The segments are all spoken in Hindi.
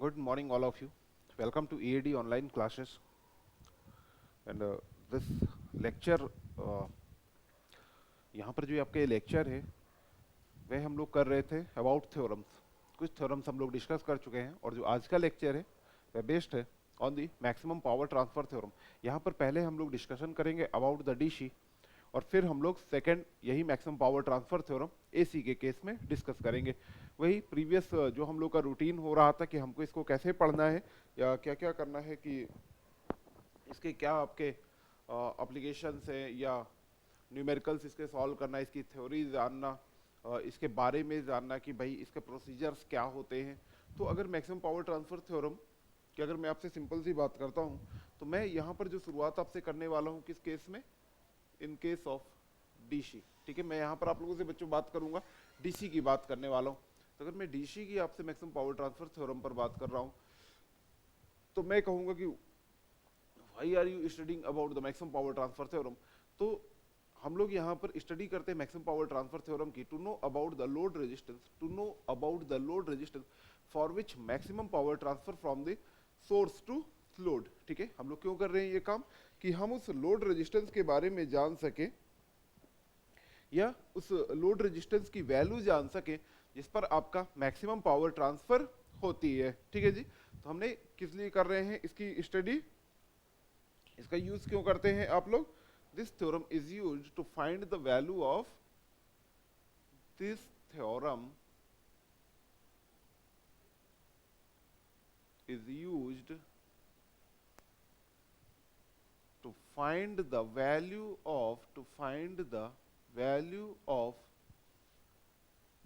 Good morning, all of you. Welcome to EAD online classes. And this lecture, uh, यहाँ पर जो आपके लेक्चर है वह हम लोग कर रहे थे अबाउट थ्योरम्स। कुछ थ्योरम्स हम लोग डिस्कस कर चुके हैं और जो आज का लेक्चर है वह बेस्ड है on the maximum power transfer theorem. यहाँ पर पहले हम लोग डिस्कशन करेंगे अबाउट द डीसी और फिर हम लोग सेकंड यही maximum power transfer theorem AC के केस में डिस्कस करेंगे। वही प्रीवियस जो हम लोग का रूटीन हो रहा था कि हमको इसको कैसे पढ़ना है या क्या क्या करना है, कि इसके क्या आपके एप्लीकेशंस हैं या न्यूमेरिकल्स इसके सॉल्व करना, इसकी थ्योरी जानना, इसके बारे में जानना कि भाई इसके प्रोसीजर्स क्या होते हैं। तो अगर मैक्सिमम पावर ट्रांसफर थ्योरम की अगर मैं आपसे सिंपल सी बात करता हूँ तो मैं यहाँ पर जो शुरुआत आपसे करने वाला हूँ किस केस में, इन केस ऑफ डीसी। ठीक है, मैं यहाँ पर आप लोगों से बच्चों बात करूंगा डीसी की बात करने वाला हूँ। तो अगर मैं डीसी की आपसे मैक्सिमम पावर ट्रांसफर थ्योरम पर बात कर रहा हूँ तो मैं कहूंगा कि why are you studying about the maximum power transfer theorem. तो हम लोग यहाँ पर स्टडी करते हैं मैक्सिमम पावर ट्रांसफर थ्योरम की to know about the load resistance, to know about the load resistance for which maximum power transfer from the source to load. ठीक है, हम लोग क्यों कर रहे हैं ये काम, कि हम उस लोड रेजिस्टेंस के बारे में जान सके या उस लोड रेजिस्टेंस की वैल्यू जान सके जिस पर आपका मैक्सिमम पावर ट्रांसफर होती है। ठीक है जी, तो हमने किस लिए कर रहे हैं इसकी स्टडी, इसका यूज क्यों करते हैं आप लोग। This theorem is used to find the value of, this theorem is used to find the value of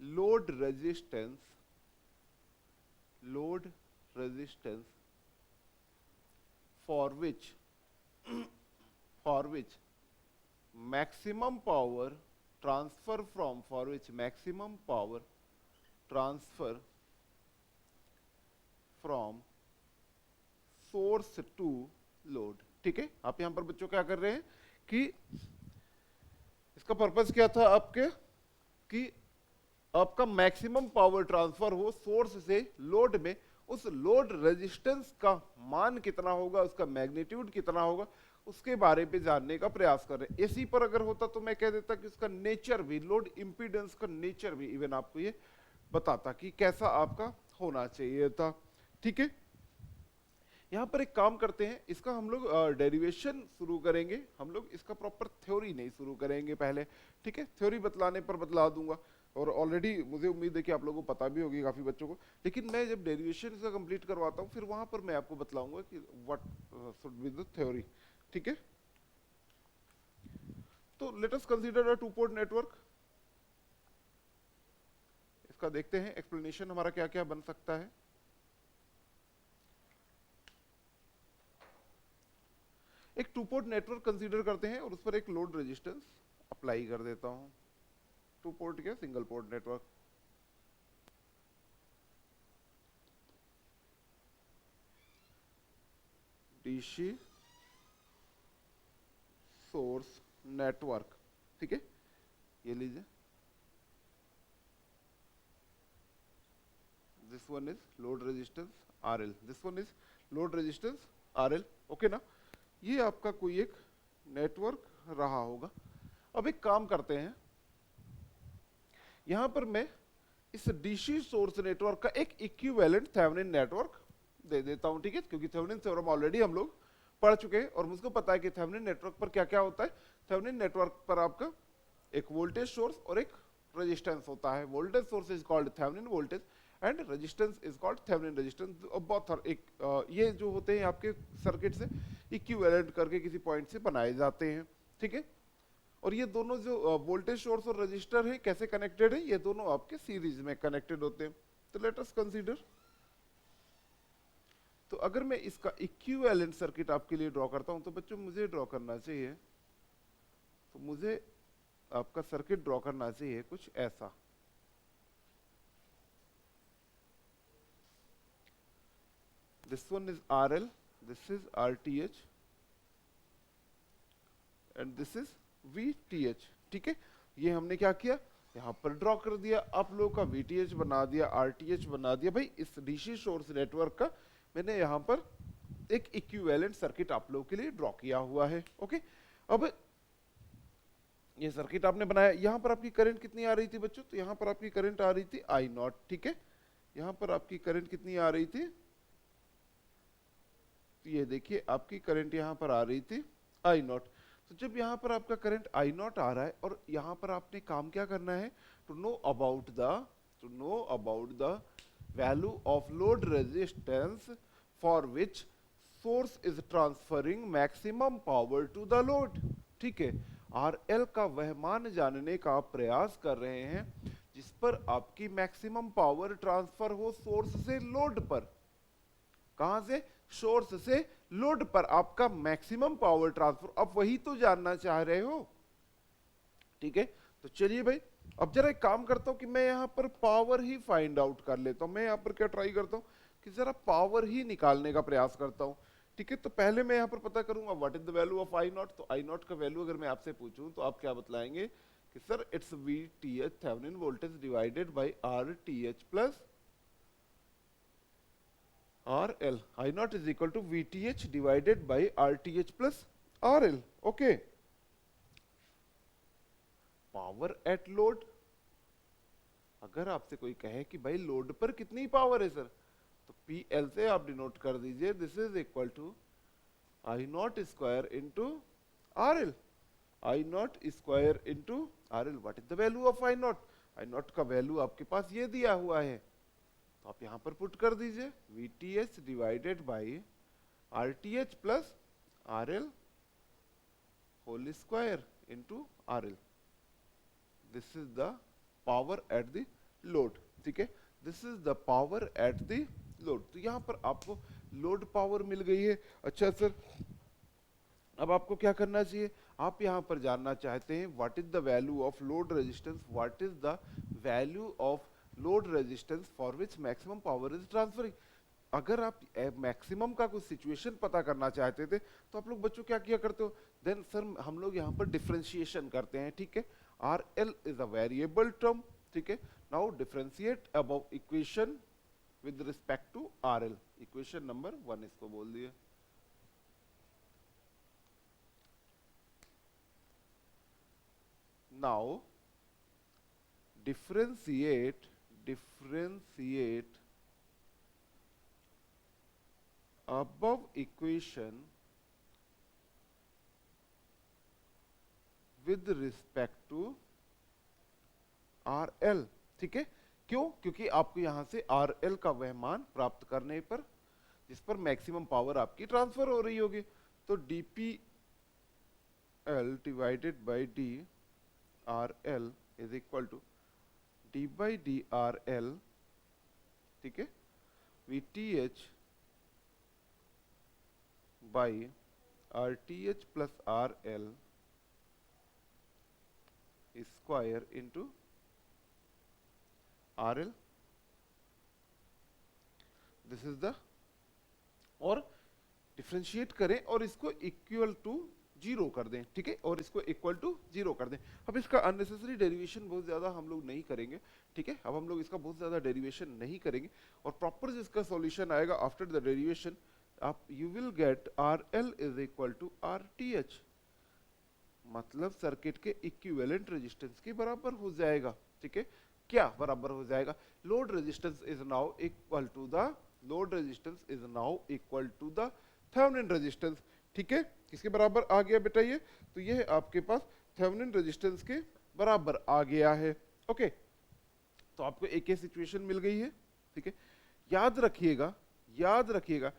load resistance for which maximum power transfer from source to load. ठीक है, आप यहां पर बच्चों क्या कर रहे हैं कि इसका पर्पस क्या था आपके, कि आपका मैक्सिमम पावर ट्रांसफर हो सोर्स से लोड में, उस लोड रेजिस्टेंस का मान कितना होगा, उसका मैग्नीट्यूड कितना होगा, उसके बारे में जानने का प्रयास कर रहे हैं। एसी पर अगर होता तो मैं कह देता कि उसका नेचर भी, लोड इंपीडेंस का नेचर भी इवन आपको ये बताता कि कैसा आपका होना चाहिए था। ठीक है, यहां पर एक काम करते हैं, इसका हम लोग डेरिवेशन शुरू करेंगे, हम लोग इसका प्रॉपर थ्योरी नहीं शुरू करेंगे पहले। ठीक है, थ्योरी बतलाने पर बतला दूंगा और ऑलरेडी मुझे उम्मीद है कि आप लोगों को पता भी होगी काफी बच्चों को, लेकिन मैं जब डेरिवेशन इसका कंप्लीट करवाता हूं फिर वहां पर मैं आपको बतलाऊंगा कि what should be the theory. ठीक है, तो let us consider a two port network. इसका देखते हैं एक्सप्लेनेशन हमारा क्या क्या बन सकता है। एक टू पोर्ट नेटवर्क कंसीडर करते हैं और उस पर एक लोड रेजिस्टेंस अप्लाई कर देता हूं। टू पोर्ट क्या, single port network. DC source network. ठीक है, ये लीजिए, this one is load resistance RL, this one is load resistance RL. Okay ना, ये आपका कोई एक नेटवर्क रहा होगा। अब एक काम करते हैं, यहां पर मैं इस डीसी सोर्स नेटवर्क का एक इक्विवेलेंट थेवेनिन नेटवर्क दे देता हूं। ठीक है, क्योंकि थेवेनिन थ्योरम ऑलरेडी हम लोग पढ़ चुके हैं और मुझको पता है कि थेवेनिन नेटवर्क पर क्या क्या होता है। थेवेनिन नेटवर्क पर आपका एक वोल्टेज सोर्स और एक रेजिस्टेंस होता है। Voltage source is called Thevenin voltage and resistance is called Thevenin resistance. Both एक ये जो होते हैं आपके सर्किट से इक्विवेलेंट करके किसी पॉइंट से बनाए जाते हैं। ठीक है, और ये दोनों जो वोल्टेज सोर्स और रजिस्टर है कैसे कनेक्टेड है, ये दोनों आपके सीरीज में कनेक्टेड होते हैं। तो लेट अस कंसीडर, तो अगर मैं इसका इक्विवेलेंट सर्किट आपके लिए ड्रॉ करता हूं तो बच्चों मुझे ड्रॉ करना चाहिए, तो मुझे आपका सर्किट ड्रॉ करना चाहिए कुछ ऐसा। This one is RL, this is RTH and this is VTH. ठीक है, ये हमने क्या किया, यहाँ पर ड्रॉ कर दिया, आप लोगों का वीटीएच बना दिया, आरटीएच बना दिया। भाई इस डीसी सोर्स नेटवर्क का मैंने यहाँ पर एक इक्विवेलेंट सर्किट आप लोगों के लिए ड्रॉ किया हुआ है। ओके, अब ये सर्किट आपने बनाया, यहाँ पर आपकी करंट कितनी आ रही थी बच्चों? तो यहाँ पर आपकी करंट आ रही थी आई नॉट, ठीक है। यहाँ पर आपकी करंट कितनी आ रही थी? तो ये देखिए आपकी करंट यहाँ पर आ रही थी आई नॉट। तो जब यहाँ पर आपका करंट आई नॉट आ रहा है और यहाँ पर आपने काम क्या करना है? To know about the value of load resistance for which source is transferring maximum power to the load. ठीक है, आर एल का वह मान जानने का आप प्रयास कर रहे हैं जिस पर आपकी मैक्सिमम पावर ट्रांसफर हो सोर्स से लोड पर। कहां से? सोर्स से लोड पर आपका मैक्सिमम पावर ट्रांसफर, अब वही तो जानना चाह रहे हो। ठीक है, तो चलिए भाई अब जरा एक काम करता हूं कि मैं यहां पर पावर ही फाइंड आउट कर लेता हूं। मैं यहां पर क्या ट्राई करता हूं कि जरा पावर ही निकालने का प्रयास करता हूं। ठीक है, तो पहले मैं यहां पर पता करूंगा what is the value of I not. तो आई नॉट का वैल्यू अगर मैं आपसे पूछूं तो आप क्या बतलाएंगे कि sir it's V T H Thevenin voltage divided by R T H plus R L. I naught is equal to V T H divided by R T H plus R L. Okay, power at load, अगर आपसे कोई कहे कि भाई लोड पर कितनी पावर है सर, तो पी एल से आप डिनोट कर दीजिए this is equal to I not square into R L. I not square into R L. What is the value of I naught? I naught का वैल्यू आपके पास ये दिया हुआ है, तो आप यहां पर पुट कर दीजिए V T H divided by R T H plus R L whole square into R L. This is the power at the load. ठीक है, this is the power at the load. तो यहां पर आपको लोड पावर मिल गई है। अच्छा सर, अब आपको क्या करना चाहिए? आप यहां पर जानना चाहते हैं what is the value of load resistance, what is the value of load resistance for which maximum power is transferring. अगर आप मैक्सिमम का कुछ सिचुएशन पता करना चाहते थे तो आप लोग बच्चों क्या किया करते हो? देन सर हम लोग यहाँ पर डिफरेंशिएशन करते हैं। ठीक है, R L is a variable term. ठीक है, now differentiate above equation with respect to R L. Equation number 1 इसको बोल दिए। Now differentiate above equation with respect to RL। ठीक है, क्यों? क्योंकि आपको यहां से RL का वह मान प्राप्त करने पर जिस पर मैक्सिमम पावर आपकी ट्रांसफर हो रही होगी, तो DPL divided by DRL is equal to D by D R L. ठीक है, V T H by R T H plus R L square into R L. This is the, और डिफ्रेंशिएट करें और इसको इक्वल टू जीरो कर दें। ठीक है, और इसको इक्वल टू जीरो कर दें। अब इसका अननेसेसरी डेरिवेशन बहुत ज्यादा हम लोग नहीं करेंगे। ठीक है, अब हम लोग इसका बहुत ज्यादा डेरिवेशन नहीं करेंगे और प्रॉपर जिसका सॉल्यूशन आएगा आफ्टर द डेरिवेशन आप you will get R L is equal to R T H, मतलब सर्किट के इक्विवेलेंट रेजिस्टेंस के बराबर हो जाएगा। ठीक है, क्या बराबर हो जाएगा? Load resistance is now equal to the Thevenin resistance. ठीक है, किसके बराबर आ गया बेटा ये? तो ये आपके पास थेवेनिन रेजिस्टेंस के बराबर आ गया है। ओके, तो आपको एक ही सिचुएशन मिल गई है। ठीक है, याद रखिएगा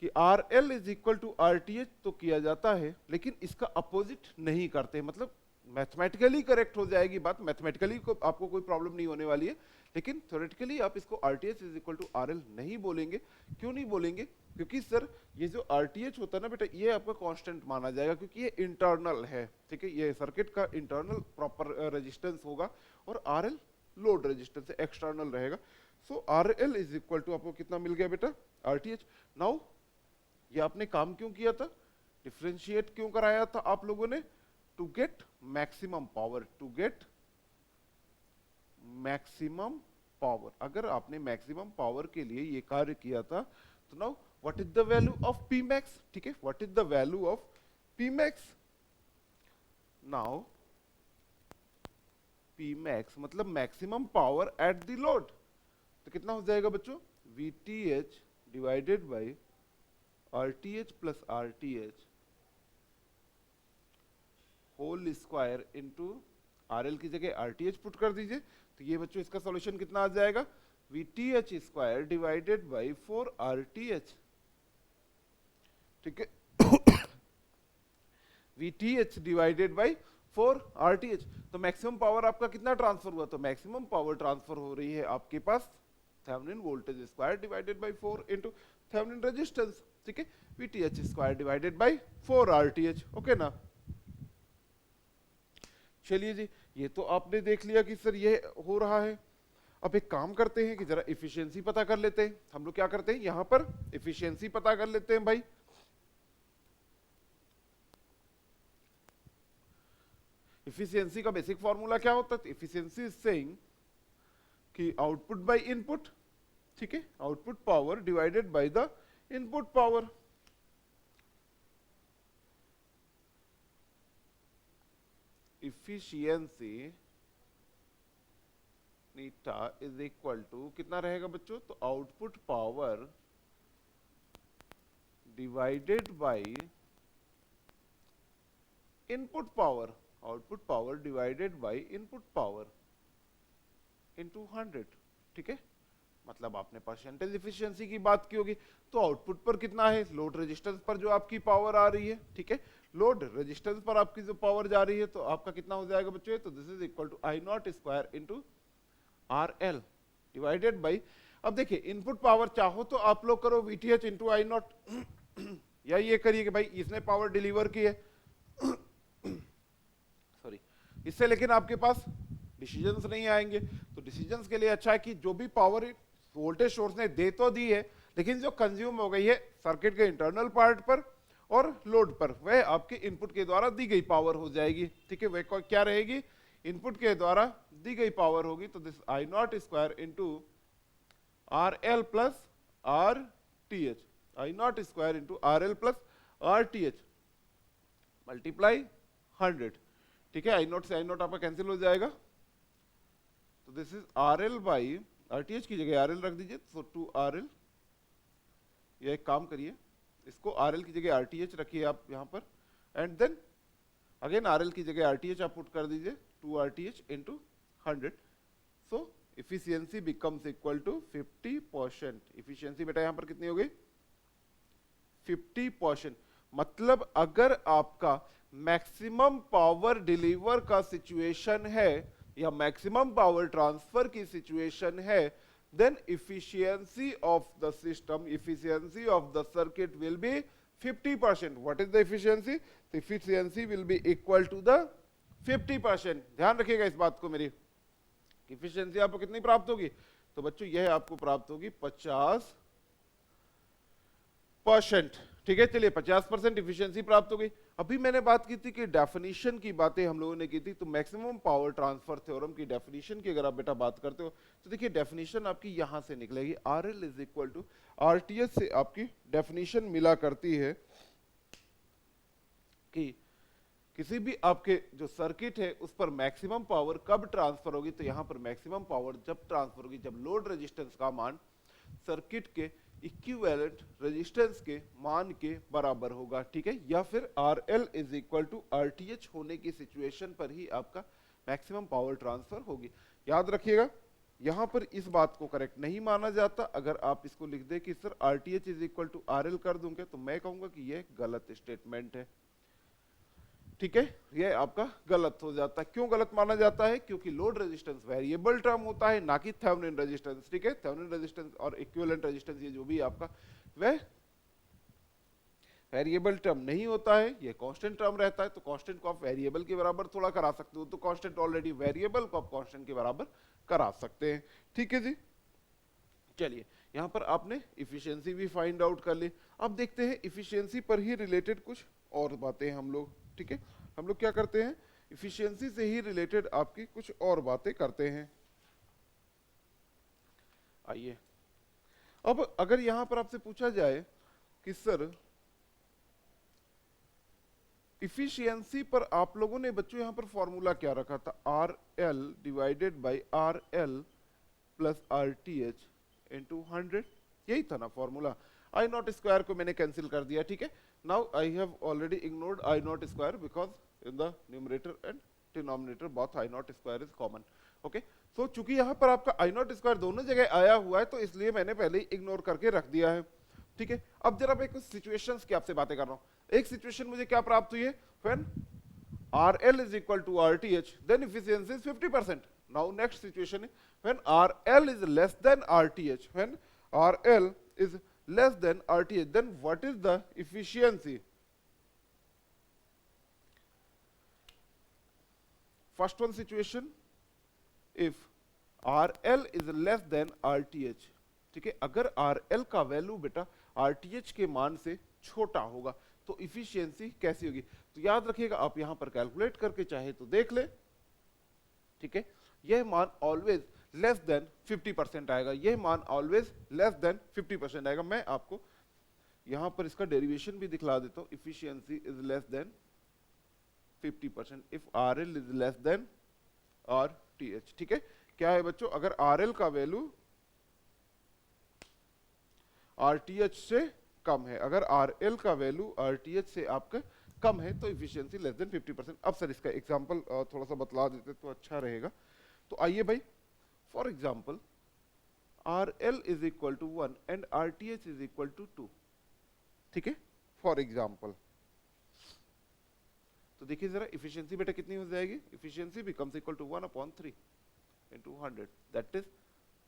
कि R L is equal to R T H तो किया जाता है, लेकिन इसका अपोजिट नहीं करते। मतलब मैथमेटिकली करेक्ट हो जाएगी बात, मैथमेटिकली को आपको कोई प्रॉब्लम नहीं होने वाली है, लेकिन थ्योरेटिकली आप इसको R T H is equal to R L नहीं बोलेंगे। क्यों नहीं बोलेंगे? क्योंकि सर ये जो आर टी एच होता है ना बेटा, ये आपका कांस्टेंट माना जाएगा क्योंकि ये इंटरनल है। ठीक है, ये सर्किट का इंटरनल प्रॉपर रेजिस्टेंस होगा और R L load resistance external रहेगा। So R L is equal to आपको कितना मिल गया बेटा? Are T H. नाउ ये आपने काम क्यों किया था? डिफरेंशिएट क्यों कराया था आप लोगों ने? To get maximum power, to get maximum power, अगर आपने मैक्सिमम पावर के लिए ये कार्य किया था तो now what is the value of P max, ठीक है, what is the value of P max. Now P max मतलब maximum power at the load, तो कितना हो जाएगा बच्चों, V T H divided by R T H plus R T H whole square into R L की जगह आर टी एच पुट कर दीजिए, तो ये बच्चों इसका सॉल्यूशन कितना आ जाएगा, we T H square divided by 4 R T H, ठीक है, V T H divided by 4 R T H. तो मैक्सिमम पावर आपका कितना ट्रांसफर हुआ, तो मैक्सिमम पावर ट्रांसफर हो रही है आपके पास Thevenin voltage square divided by 4 into Thevenin resistance, ठीक है, V T H square divided by 4 R T H, okay ना। चलिए जी, ये तो आपने देख लिया कि सर ये हो रहा है। अब एक काम करते हैं कि जरा इफिशियंसी पता कर लेते हैं। हम लोग क्या करते हैं, यहां पर इफिशियंसी पता कर लेते हैं भाई। इफिशियंसी का बेसिक फॉर्मूला क्या होता है, इफिशियंसी इज सेइंग कि आउटपुट बाय इनपुट, ठीक है, output power divided by the input power. Efficiency नीटा इज इक्वल टू कितना रहेगा बच्चों, तो output power divided by input power, output power divided by input power into 100, ठीक है, मतलब आपने परसेंटेज इफिशियंसी की बात की होगी, तो आउटपुट पर कितना है, लोड रेजिस्टेंस पर जो आपकी पावर आ रही है, ठीक है, लोड रेजिस्टेंस पर आपकी जो पावर जा रही है, तो आपका कितना हो जाएगा बच्चों, तो this is equal to I not square into R L divided by, अब देखिए इनपुट पावर चाहो तो आप लोग करो वीटीएच इंटू आई नॉट, या ये करिए कि भाई इसने पावर डिलीवर की है, सॉरी, इससे लेकिन आपके पास डिसीजंस नहीं आएंगे, तो डिसीजंस के लिए अच्छा है कि जो भी पावर वोल्टेज सोर्स ने दे तो दी है, लेकिन जो कंज्यूम हो गई है सर्किट के इंटरनल पार्ट पर और लोड पर, वह आपके इनपुट के द्वारा दी गई पावर हो जाएगी, ठीक है, वह क्या रहेगी, इनपुट के द्वारा दी गई पावर होगी, तो this I not square into R L plus R T H, I not square into R L plus R T H multiply 100, ठीक है, आई नॉट से आई नॉट आपका कैंसिल हो जाएगा, तो this is R L by R T H की जगह आर एल रख दीजिए, तो टू आर एल, या एक काम करिए इसको आर एल की जगह आर टी एच रखिए आप यहाँ पर, and then again R L की जगह आर टी एच आप पुट कर दीजिए, 2 RTH into 100, so efficiency becomes equal to 50%। efficiency बेटा यहाँ पर कितनी हो गई, 50%। मतलब अगर आपका मैक्सिमम पावर डिलीवर का सिचुएशन है या मैक्सिमम पावर ट्रांसफर की सिचुएशन है, then efficiency of the system, efficiency of the circuit will be 50%। what is the efficiency, the efficiency will be equal to the 50%। ध्यान रखिएगा इस बात को, मेरी इफिशियंसी आपको कितनी प्राप्त होगी, तो बच्चों यह आपको प्राप्त होगी 50%, ठीक है, चलिए 50% इफिशियंसी प्राप्त हो गई। अभी मैंने बात की थी कि डेफिनेशन की बातें हम लोगों ने की थी, तो मैक्सिमम पावर ट्रांसफर थ्योरम की डेफिनेशन की अगर आप बेटा बात करते हो, तो देखिए डेफिनेशन आपकी यहां से निकलेगी, R L is equal to R T H से आपकी डेफिनेशन मिला करती है कि किसी भी आपके जो सर्किट है उस पर मैक्सिमम पावर कब ट्रांसफर होगी, तो यहां पर मैक्सिमम पावर जब ट्रांसफर होगी जब लोड रेजिस्टेंस का मान सर्किट के इक्विवेलेंट रेजिस्टेंस के मान के बराबर होगा, ठीक है, या फिर R L is equal to R T H होने की सिचुएशन पर ही आपका मैक्सिमम पावर ट्रांसफर होगी। याद रखिएगा यहां पर इस बात को करेक्ट नहीं माना जाता, अगर आप इसको लिख दे कि sir R T H is equal to R L कर दूंगे, तो मैं कहूंगा कि यह गलत स्टेटमेंट है, ठीक है, ये आपका गलत हो जाता है। क्यों गलत माना जाता है, क्योंकि लोड रेजिस्टेंस वेरिएबल टर्म होता है, ना कि थेवेनिन रेजिस्टेंस, ठीक है, थेवेनिन रेजिस्टेंस और इक्विवेलेंट रेजिस्टेंस ये जो भी आपका वह वेरिएबल टर्म नहीं होता है, ये कांस्टेंट टर्म रहता है, तो कांस्टेंट को आप वेरिएबल के बराबर थोड़ा करा सकते हो, तो कांस्टेंट ऑलरेडी वेरिएबल को आप कांस्टेंट के बराबर करा सकते हैं, ठीक है जी। चलिए यहां पर आपने इफिशियंसी भी फाइंड आउट कर ली, अब देखते हैं इफिशियंसी पर ही रिलेटेड कुछ और बातें हम लोग, ठीक है, हम लोग क्या करते हैं इफिशियंसी से ही रिलेटेड आपकी कुछ और बातें करते हैं। आइए, अब अगर यहां पर आपसे पूछा जाए कि सर इफिशियंसी पर आप लोगों ने बच्चों यहां पर फॉर्मूला क्या रखा था, are L divided by are L plus R T H into 100, यही था ना फॉर्मूला। आई नॉट स्क्वायर को मैंने कैंसिल कर दिया, ठीक है। Now I have already ignored I not square because in the numerator and denominator both I not square is common. Okay, so चूंकि यहाँ पर आपका आई नॉट स्क्वायर दोनों जगह आया हुआ है तो इसलिए मैंने पहले ही इग्नोर करके रख दिया है, ठीक है। अब जरा मैं कुछ सिचुएशंस की आपसे बातें कर रहा हूं। एक सिचुएशन मुझे क्या प्राप्त हुई है, when RL is equal to RTH, then efficiency is 50%. Now next situation is when RL is less than RTH. When RL is less than RTH, then what is the efficiency? First one situation, if RL is less than RTH, ठीक है, अगर RL का वैल्यू बेटा RTH के मान से छोटा होगा तो इफिशियंसी कैसी होगी। तो याद रखिएगा, आप यहां पर कैलकुलेट करके चाहे तो देख ले, ठीक है। यह मान ऑलवेज लेस देन 50% आएगा, यह मान ऑलवेज लेस देन 50% आएगा। मैं आपको यहां पर इसका डेरिवेशन भी दिखला देता हूं। Efficiency is less than 50% if RL is less than RTH, ठीक है। क्या है बच्चों, अगर RL का वैल्यू RTH से कम है, अगर RL का वैल्यू RTH से आपका कम है तो इफिशियंसी लेस देन 50%। अब सर इसका एग्जांपल थोड़ा सा बतला देते तो अच्छा रहेगा। तो आइए भाई, for example RL is equal to 1 and RTH is equal to 2, ठीक है, फॉर एग्जांपल। तो देखिए जरा इफिशियंसी बेटा कितनी हो जाएगी, efficiency becomes equal to 1/3 into 100, that is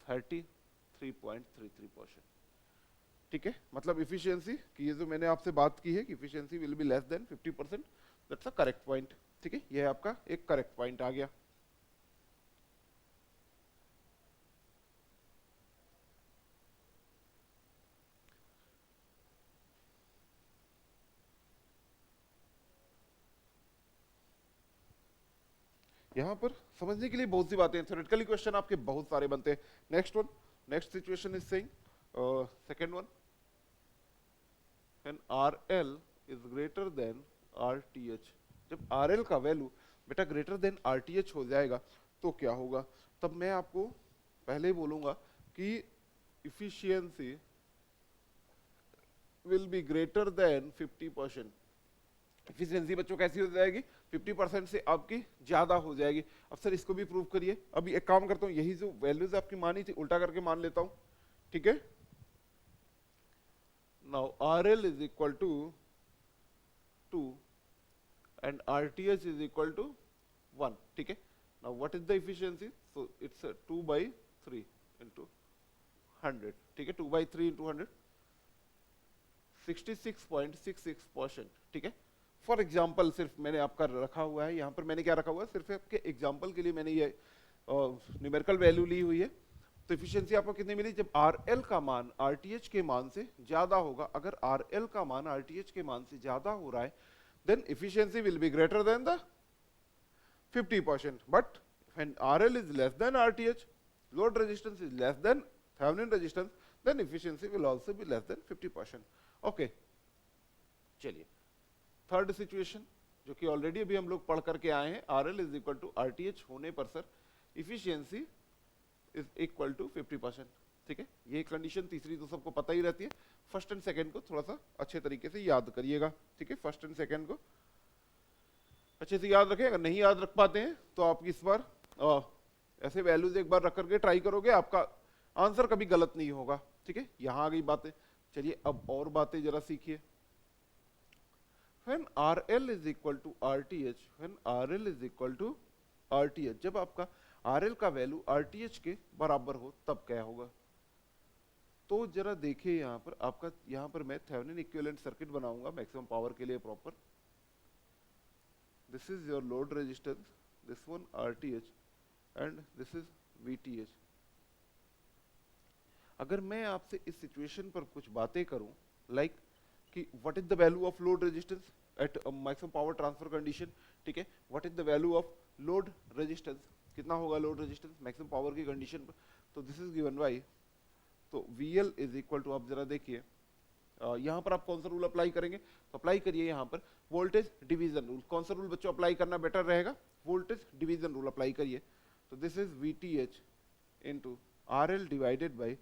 33.33%, ठीक है। मतलब इफिशियंसी की ये जो मैंने आपसे बात की है कि efficiency will be less than 50%, that's a correct point, ठीक है। ये आपका एक करेक्ट पॉइंट आ गया। यहां पर समझने के लिए बहुत सी बातें हैं, थ्योरेटिकली क्वेश्चन आपके बहुत सारे बनते हैं। Next one, next situation is saying, second one, when RL is greater then RTH, जब RL का वैल्यू बेटा ग्रेटर देन RTH हो जाएगा तो क्या होगा। तब मैं आपको पहले ही बोलूंगा कि efficiency will be greater than 50%। Efficiency बच्चों कैसी हो जाएगी, 50% से आपकी ज्यादा हो जाएगी। अब सर इसको भी प्रूव करिए। अभी एक काम करता हूं, यही जो वैल्यूज आपकी मानी थी उल्टा करके मान लेता हूं, ठीक है। Now RL is equal to 2 and RTH is equal to 1, ठीक है। Now what is the efficiency? So it's 2/3 into 100, ठीक है, 2/3 into 100, 66.66%, ठीक है। फॉर एग्जाम्पल सिर्फ मैंने आपका रखा हुआ है, यहाँ पर मैंने क्या रखा हुआ है, सिर्फ आपके एग्जाम्पल के लिए मैंने ये न्यूमेरिकल वैल्यू ली हुई है। तो इफिशियंसी आपको कितनी मिली, जब RL का मान RTH के मान से ज्यादा होगा, अगर RL का मान RTH के मान से ज्यादा हो रहा है, then efficiency will be greater than the 50%. But when RL is less than RTH, load resistance is less than Thevenin resistance, then efficiency will also be less than 50%. Okay. चलिए थर्ड सिचुएशन जो कि ऑलरेडी अभी हम लोग पढ़ करके आए हैं, RL is equal to RTH होने पर sir efficiency is equal to 50%, ठीक है। ये कंडीशन तीसरी तो सबको पता ही रहती है। फर्स्ट एंड सेकंड को थोड़ा सा अच्छे तरीके से याद करिएगा, ठीक है। फर्स्ट एंड सेकंड को अच्छे से याद रखें। अगर नहीं याद रख पाते हैं तो आप इस बार ऐसे वैल्यूज एक बार रख करके ट्राई करोगे, आपका आंसर कभी गलत नहीं होगा, ठीक है। यहां आ गई बातें। चलिए अब और बातें जरा सीखिए। When RL is equal to RTH, when RL is equal to RTH, जब आपका RL का वैल्यू RTH के बराबर हो तब क्या होगा। तो जरा देखिए यहाँ पर आपका, यहाँ पर मैं थेवेनिन इक्विवेलेंट सर्किट बनाऊंगा मैक्सिमम पावर के लिए proper. This is your load resistance, this one RTH and this is VTH। अगर मैं आपसे इस सिचुएशन पर कुछ बातें करूं, लाइक कि what is the value of load resistance at maximum power transfer condition, ठीक है। What is the value of load resistance, कितना होगा लोड रेजिस्टेंस मैक्सिमम पावर की कंडीशन पर। तो दिस इज गिवन बाय तो VL इज इक्वल टू, आप जरा देखिए यहाँ पर आप कौन सा रूल अप्लाई करेंगे, तो अप्लाई करिए यहाँ पर वोल्टेज डिवीजन रूल। कौन सा रूल बच्चों अप्लाई करना बेटर रहेगा, वोल्टेज डिवीजन रूल अप्लाई करिए। तो this is VTH into RL divided by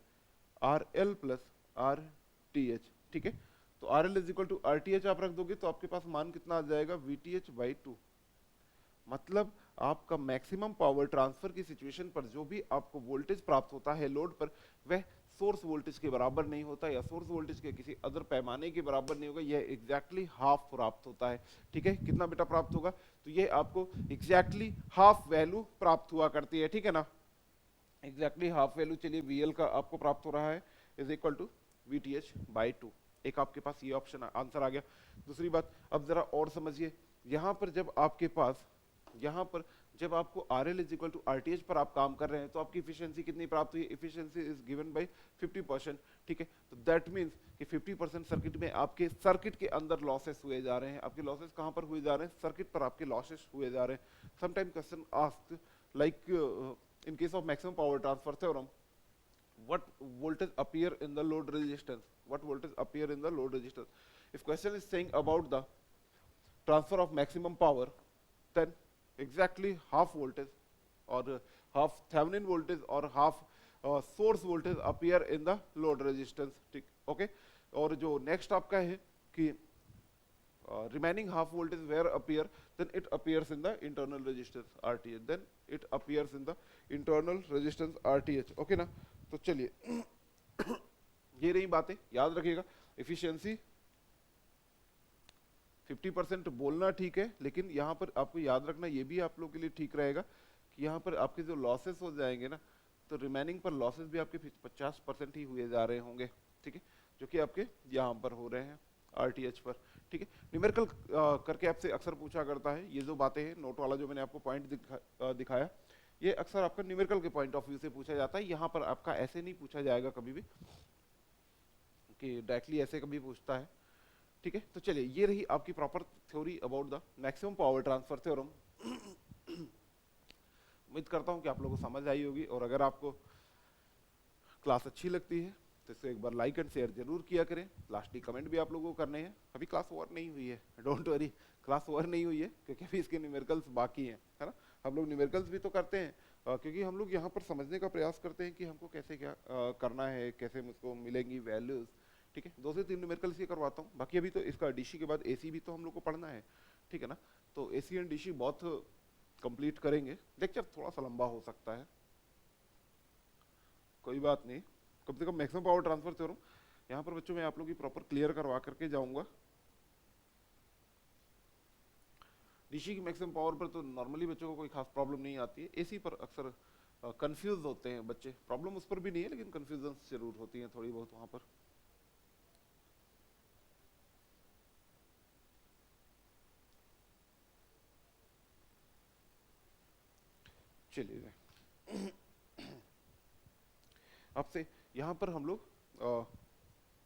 RL plus RTH, ठीक है। तो RL is equal to RTH आप रख दोगे तो आपके पास मान कितना आ जाएगा, VTH बाई 2। मतलब आपका मैक्सिमम पावर ट्रांसफर की सिचुएशन पर जो भी आपको वोल्टेज प्राप्त होता है लोड पर, वह सोर्स वोल्टेज के बराबर नहीं होता या सोर्स वोल्टेज के किसी अदर पैमाने के बराबर नहीं होगा, यह एग्जैक्टली हाफ प्राप्त होता है, ठीक है। कितना बेटा प्राप्त होगा, तो ये आपको एग्जैक्टली हाफ वैल्यू प्राप्त हुआ करती है, ठीक है ना, एग्जैक्टली हाफ वैल्यू। चलिए VL का आपको प्राप्त हो रहा है is equal to VTH by 2। एक आपके पास ये ऑप्शन आंसर आ गया। दूसरी बात अब जरा और समझिए, यहाँ पर जब आपके पास यहाँ पर जब आपको RL is equal to RTH पर आप काम कर रहे हैं तो आपकी इफिशियंसी कितनी प्राप्त हुई, इफिशियंसी इज गिवन बाय 50%, ठीक है। तो दैट मींस कि 50% सर्किट में आपके सर्किट के अंदर लॉसेस हुए जा रहे हैं। आपके लॉसेस कहाँ पर हुए जा रहे हैं, सर्किट पर आपके लॉसेस हुए जा रहे हैं। Sometime question asked like in case of maximum power transfer theorem, what voltage appear in the load resistance, what voltage appear in the load resistance. If question is saying about the transfer of maximum power, then exactly half voltage or half Thevenin voltage or half source voltage appear in the load resistance, ठीक, okay। और जो next आपका है कि remaining half voltage where appear, then it appears in the internal resistance RTH, then it appears in the internal resistance RTH, okay ना। तो चलिए ये रही बातें, याद रखिएगा। एफिशिएंसी 50% बोलना ठीक है, लेकिन यहाँ पर आपको याद रखना ये भी आप लोगों के लिए ठीक रहेगा कि यहाँ पर आपके जो लॉसेस हो जाएंगे ना, तो रिमेनिंग पर लॉसेस भी आपके 50% ही हुए जा रहे होंगे, ठीक है, जो कि आपके यहाँ पर हो रहे हैं RTH पर, ठीक है। न्यूमेरिकल करके आपसे अक्सर पूछा करता है, ये जो बातें हैं, नोट वाला जो मैंने आपको पॉइंट दिखाया, ये अक्सर आपका न्यूमेरिकल के पॉइंट ऑफ व्यू से पूछा जाता है। यहाँ पर आपका ऐसे नहीं पूछा जाएगा कभी भी कि डायरेक्टली ऐसे कभी पूछता है, ठीक है। तो चलिए ये रही आपकी proper theory about the maximum power transfer theorem. उम्मीद करता हूँ कि आप लोगों को समझ आई होगी, और अगर आपको क्लास अच्छी लगती है तो इसे एक बार लाइक एंड शेयर जरूर किया करें। लास्टली कमेंट भी आप लोगों को करने हैं। अभी क्लास ओवर नहीं हुई है, डोंट वरी, क्लास ओवर नहीं हुई है, क्योंकि अभी इसके न्यूमेरिकल्स बाकी हैं, है ना। हम लोग न्यूमेरिकल्स भी तो करते हैं, क्योंकि हम लोग यहाँ पर समझने का प्रयास करते हैं कि हमको कैसे क्या करना है, कैसे मुझको मिलेंगी वैल्यूज, ठीक है। 2 से 3 न्यूमेरिकल्स ये करवाता हूँ, बाकी अभी तो इसका DC के बाद AC भी तो हम लोग को पढ़ना है, ठीक है ना। तो AC एंड DC बहुत कंप्लीट करेंगे। लेक्चर थोड़ा सा लंबा हो सकता है, कोई बात नहीं, कम से कम मैक्सिमम पावर ट्रांसफर थ्योरम यहाँ पर बच्चों मैं आप लोगों की प्रॉपर क्लियर करवा करके जाऊंगा। DC की मैक्सिमम पावर पर तो नॉर्मली बच्चों को कोई खास प्रॉब्लम नहीं आती है, AC पर अक्सर कंफ्यूज होते हैं बच्चे। प्रॉब्लम उस पर भी नहीं है, लेकिन कंफ्यूजन जरूर होती है थोड़ी बहुत वहां पर। चलिए आपसे यहाँ पर हम लोग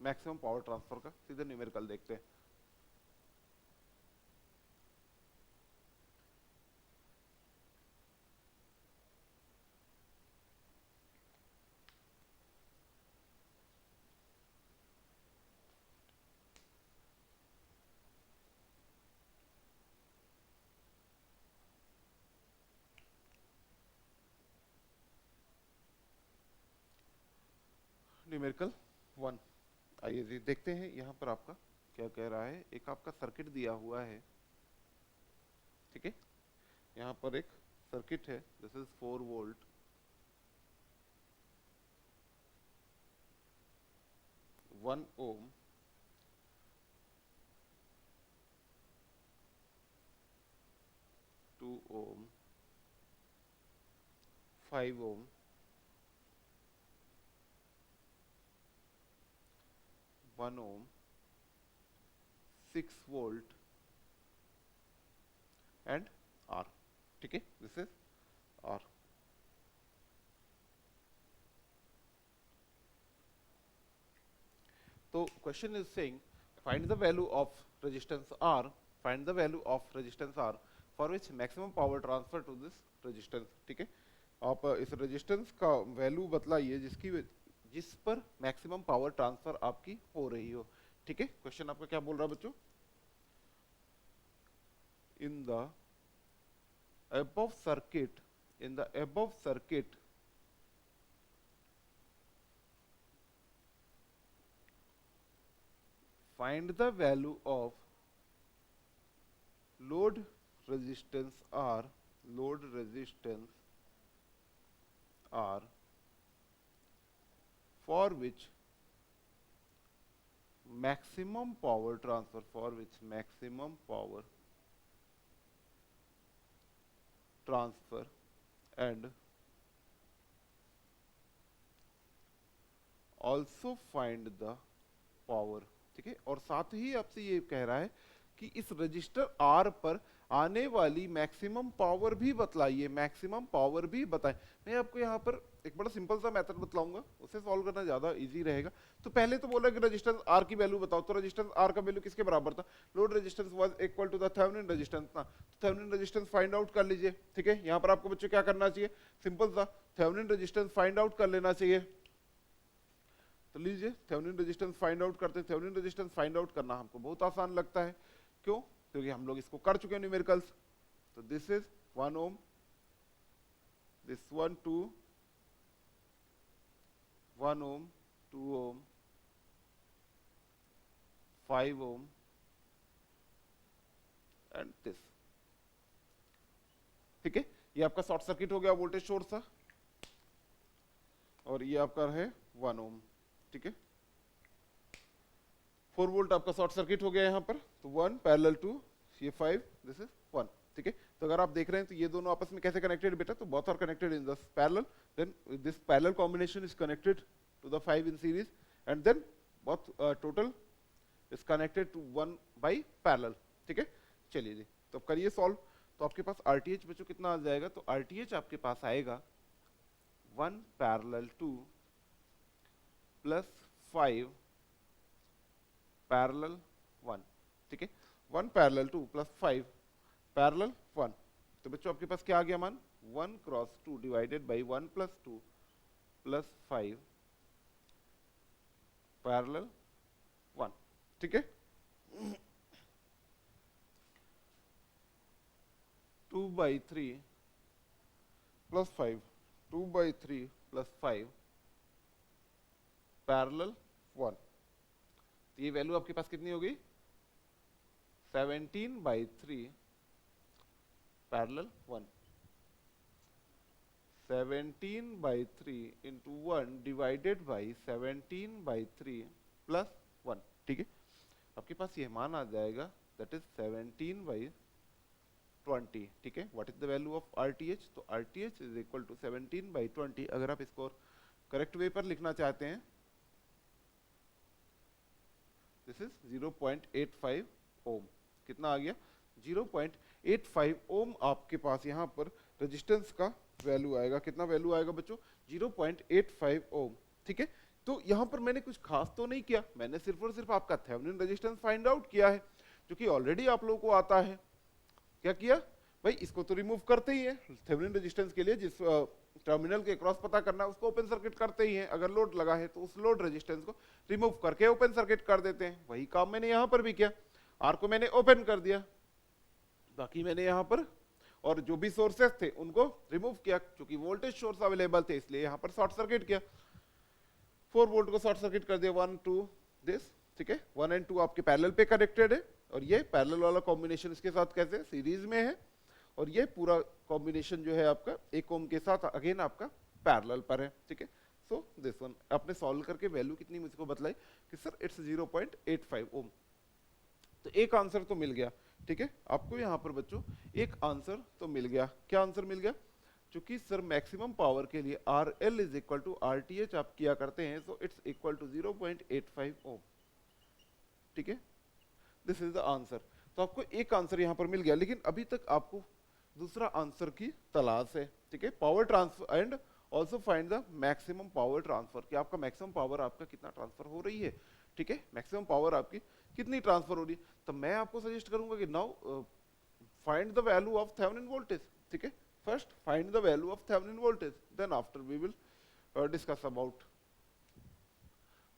मैक्सिमम पावर ट्रांसफर का सीधे न्यूमेरिकल देखते हैं। न्यूमेरिकल 1, आइए जी देखते हैं यहाँ पर आपका क्या कह रहा है। एक आपका सर्किट दिया हुआ है, ठीक है। यहाँ पर एक सर्किट है, this is 4 volt, 1 ohm, 2 ohm, 5 ohm, 1 ohm, 6 volt and R, ठीक है, दिस इज R। तो question is saying find the value of resistance R, find the value of resistance R for which maximum power transfer to this resistance, ठीक है। आप इस रेजिस्टेंस का वैल्यू बतलाइए जिस पर मैक्सिमम पावर ट्रांसफर आपकी हो रही हो। ठीक है, क्वेश्चन आपका क्या बोल रहा है बच्चों? In the above circuit, in the above circuit, find the value of load resistance R, load resistance R, for which maximum power transfer, for which maximum power transfer, and also find the power। ठीक है, और साथ ही आपसे ये कह रहा है कि इस रजिस्टर आर पर आने वाली मैक्सिमम पावर भी बतलाइए, मैक्सिमम पावर भी बताएं। मैं आपको यहाँ पर एक बड़ा सिंपल सा मेथड बतलाऊंगा, उसे सॉल्व करना ज्यादा इजी रहेगा। तो पहले तो बोला कि रजिस्टेंस आर की वैल्यू बताओ, तो रजिस्टेंस आर का वैल्यू किसके बराबर था? Load resistance was equal to the Thevenin resistance ना, तो थेवेनिन रेजिस्टेंस फाइंड आउट कर लीजिए। ठीक है, यहाँ पर आपको बच्चों क्या करना चाहिए? सिंपल सा थेवेनिन रेजिस्टेंस फाइंड आउट कर लेना चाहिए। तो लीजिए थेवेनिन रेजिस्टेंस फाइंड आउट करते हैं। थेवेनिन रेजिस्टेंस फाइंड आउट करना हमको बहुत आसान लगता है, क्यों? क्योंकि हम लोग इसको कर चुके हैं न्यूमेरिकल्स। तो this is 1 ohm, this 1 2 1 ohm, 2 ohm, 5 ohm and this. ठीक है, ये आपका शॉर्ट सर्किट हो गया वोल्टेज सोर्स था, और ये आपका है 1 ओम। ठीक है, 4 वोल्ट आपका शॉर्ट सर्किट हो गया यहाँ पर। तो 1 पैरेलल टू ये 5, दिस इज 1। ठीक है, तो अगर आप देख रहे हैं तो ये दोनों आपस में कैसे कनेक्टेड बेटा? तो both are connected in the parallel, then this parallel combination is connected to the 5 in series, and then both total is connected to 1 by parallel. ठीक है, चलिए जी, तो अब करिए सॉल्व। तो आपके पास आरटीएच बच्चों कितना आ जाएगा? तो आरटीएच आपके पास आएगा 1 पैरेलल टू प्लस 5 पैरेलल 1। ठीक है, 1 पैरेलल 2 प्लस 5 पैरेलल 1। तो बच्चों आपके पास क्या आ गया मान? 1 cross 2 divided by 1 plus 2 plus 5 parallel 1। ठीक है, 2/3 प्लस 5, 2/3 प्लस 5 पैरेलल 1। तो ये वैल्यू आपके पास कितनी होगी? 17/3 parallel 1। 17/3 into 1 divided by 17/3 plus 1। ठीक है, आपके पास ये मान आ जाएगा, दैट इज 17/20। ठीक है, what is the value of RTH? तो आरटीएच इज इक्वल टू 17/20। अगर आप इसको करेक्ट वे पर लिखना चाहते हैं, दिस इज 0.85 ओम। कितना आ गया? 0.85 ओम आपके पास यहाँ पर रेजिस्टेंस का वैल्यू आएगा। कितना वैल्यू आएगा बच्चों? 0.85 ओम। ठीक है, तो यहाँ पर मैंने कुछ खास तो नहीं किया, मैंने सिर्फ और सिर्फ आपका थेवेनिन रेजिस्टेंस फाइंड आउट किया है, जो कि ऑलरेडी आप लोगों को आता है। क्या किया भाई? इसको तो रिमूव करते ही है थेवेनिन रेजिस्टेंस के लिए, जिस टर्मिनल के क्रॉस पता करना है उसको ओपन सर्किट करते ही हैं। अगर लोड लगा है तो उस लोड रेजिस्टेंस को रिमूव करके ओपन सर्किट कर देते हैं। वही काम मैंने यहाँ पर भी किया, आर को मैंने ओपन कर दिया, बाकी मैंने यहाँ पर और जो भी सोर्सेस थे उनको रिमूव किया। क्योंकि वोल्टेज सोर्स अवेलेबल थे इसलिए यहाँ पर शॉर्ट सर्किट किया, 4 वोल्ट को शॉर्ट सर्किट कर दिया, 1 2 दिस। ठीक है, 1 एंड 2 आपके पैरेलल पे कनेक्टेड है, और ये पैरेलल वाला कॉम्बिनेशन इसके साथ कैसे सीरीज में है, और ये पूरा कॉम्बिनेशन जो है आपका 1 ओम के साथ अगेन आपका पैरेलल पर है। ठीक है, सो दिस वन आपने सॉल्व करके वैल्यू कितनी मुझको बताई कि सर इट्स 0.85 ओम। तो एक आंसर तो मिल गया। ठीक है, आपको यहाँ पर बच्चों एक आंसर तो मिल गया। क्या आंसर मिल गया? चूंकि सर मैक्सिमम पावर के लिए R L is equal to R T H आप किया करते हैं, so it's equal to 0.85 ohm. ठीक है, दिस इज द आंसर। तो आपको एक आंसर यहाँ पर मिल गया, लेकिन अभी तक आपको दूसरा आंसर की तलाश है। ठीक है, power transfer and also find the maximum power transfer, कि आपका मैक्सिमम पावर आपका कितना ट्रांसफर हो रही है। ठीक है, मैक्सिमम पावर आपकी कितनी ट्रांसफर हो रही है। तो मैं आपको सजेस्ट करूंगा कि now find the value of Thevenin voltage. ठीक है, first find the value of Thevenin voltage, then after we will discuss about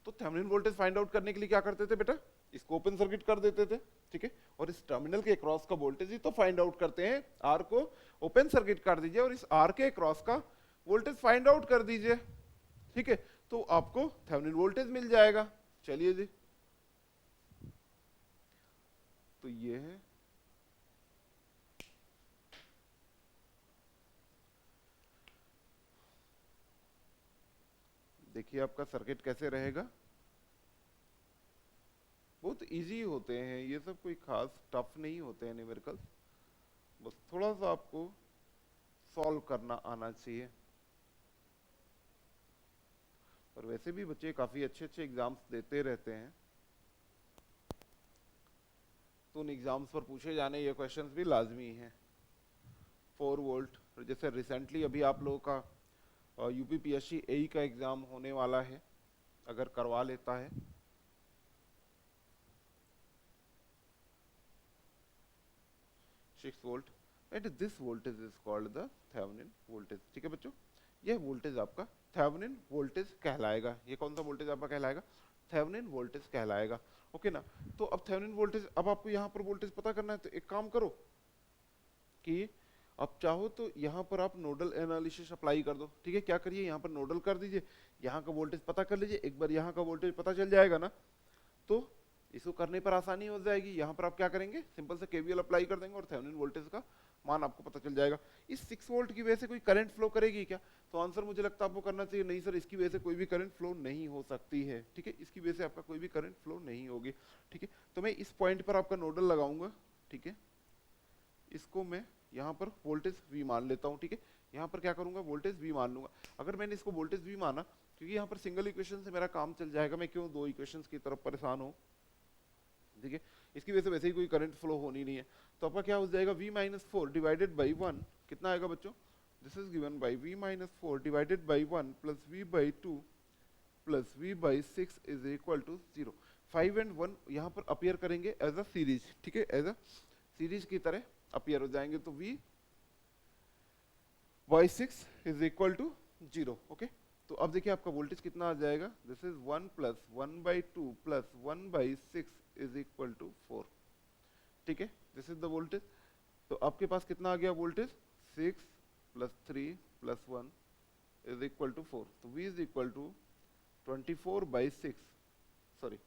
तो थेवेनिन वोल्टेज फाइंड आउट करने के लिए क्या करते थे बेटा, इसको ओपन सर्किट कर देते थे, ठीक है, और इस टर्मिनल के क्रॉस का वोल्टेज ही तो फाइंड आउट करते हैं। आर को ओपन सर्किट कर दीजिए और इस आर के क्रॉस का वोल्टेज फाइंड आउट कर दीजिए, ठीक है, तो आपको थेवेनिन वोल्टेज मिल जाएगा। चलिए जी, तो ये है, देखिए आपका सर्किट कैसे रहेगा, बहुत इजी होते हैं ये सब, कोई खास टफ नहीं होते हैं न्यूमेरिकल्स, बस थोड़ा सा आपको सॉल्व करना आना चाहिए। और वैसे भी बच्चे काफी अच्छे अच्छे एग्जाम्स देते रहते हैं, तो उन एग्जाम्स पर पूछे जाने ये क्वेश्चंस भी लाजमी हैं। 4 वोल्ट, जैसे रिसेंटली अभी आप लोगों का यूपीपीएससी एई का एग्जाम होने वाला है, अगर करवा लेता है, 6 volt and this voltage is called the Thevenin voltage, ठीक है बच्चों, यह वोल्टेज आपका थेवेनिन वोल्टेज कहलाएगा। ये कौन सा वोल्टेज आपका कहलाएगा, थेवेनिन वोल्टेज कहलाएगा, ओके ना। तो अब थेवेनिन वोल्टेज, अब आपको यहाँ पर वोल्टेज पता करना है, तो एक काम करो कि अब चाहो तो यहाँ पर आप नोडल एनालिसिस अप्लाई कर दो, ठीक है, क्या करिए यहाँ पर नोडल कर दीजिए, यहाँ का वोल्टेज पता कर लीजिए, एक बार यहाँ का वोल्टेज पता चल जाएगा ना, तो इसको करने पर आसानी हो जाएगी। यहाँ पर आप क्या करेंगे, सिंपल से केवीएल अप्लाई कर देंगे और थेवेनिन वोल्टेज का मान आपको पता चल जाएगा। इस 6 वोल्ट की वजह से कोई करंट फ्लो करेगी क्या, तो आंसर मुझे लगता है आपको करना चाहिए नहीं सर, इसकी वजह से कोई भी करंट फ्लो नहीं हो सकती है, ठीक है, इसकी वजह से आपका कोई भी करंट फ्लो नहीं होगी, ठीक है। तो मैं इस पॉइंट पर आपका नोडल लगाऊंगा, ठीक है, इसको मैं यहाँ पर वोल्टेज V मान लेता हूँ, ठीक है, यहाँ पर क्या करूंगा, वोल्टेज V मान लूंगा। अगर मैंने इसको वोल्टेज V माना, क्योंकि यहाँ पर सिंगल इक्वेशन से मेरा काम चल जाएगा, मैं क्यों 2 इक्वेशंस की तरफ परेशान हूँ, ठीक है, इसकी वजह से वैसे ही कोई करंट फ्लो होनी नहीं है, तो आपका क्या हो जाएगा, V माइनस 4 डिवाइडेड बाई 1, कितना आएगा बच्चों, this is given by V minus 4 divided by 1 plus V by 2 plus V by 6 is equal to 0। 5 and 1 यहाँ पर अपीयर करेंगे एज अ सीरीज, ठीक है, एज अ सीरीज की तरह अपीयर हो जाएंगे, तो V by 6 is equal to 0, okay. तो अब देखिए आपका वोल्टेज कितना आ जाएगा, this is 1 plus 1 by 2 plus 1 by 6 is equal to 4, ठीक है, दिस इज द वोल्टेज। तो आपके पास कितना आ गया voltage, 6 plus 3 plus 1 is equal to 4, तो V is equal to 24 by 6, sorry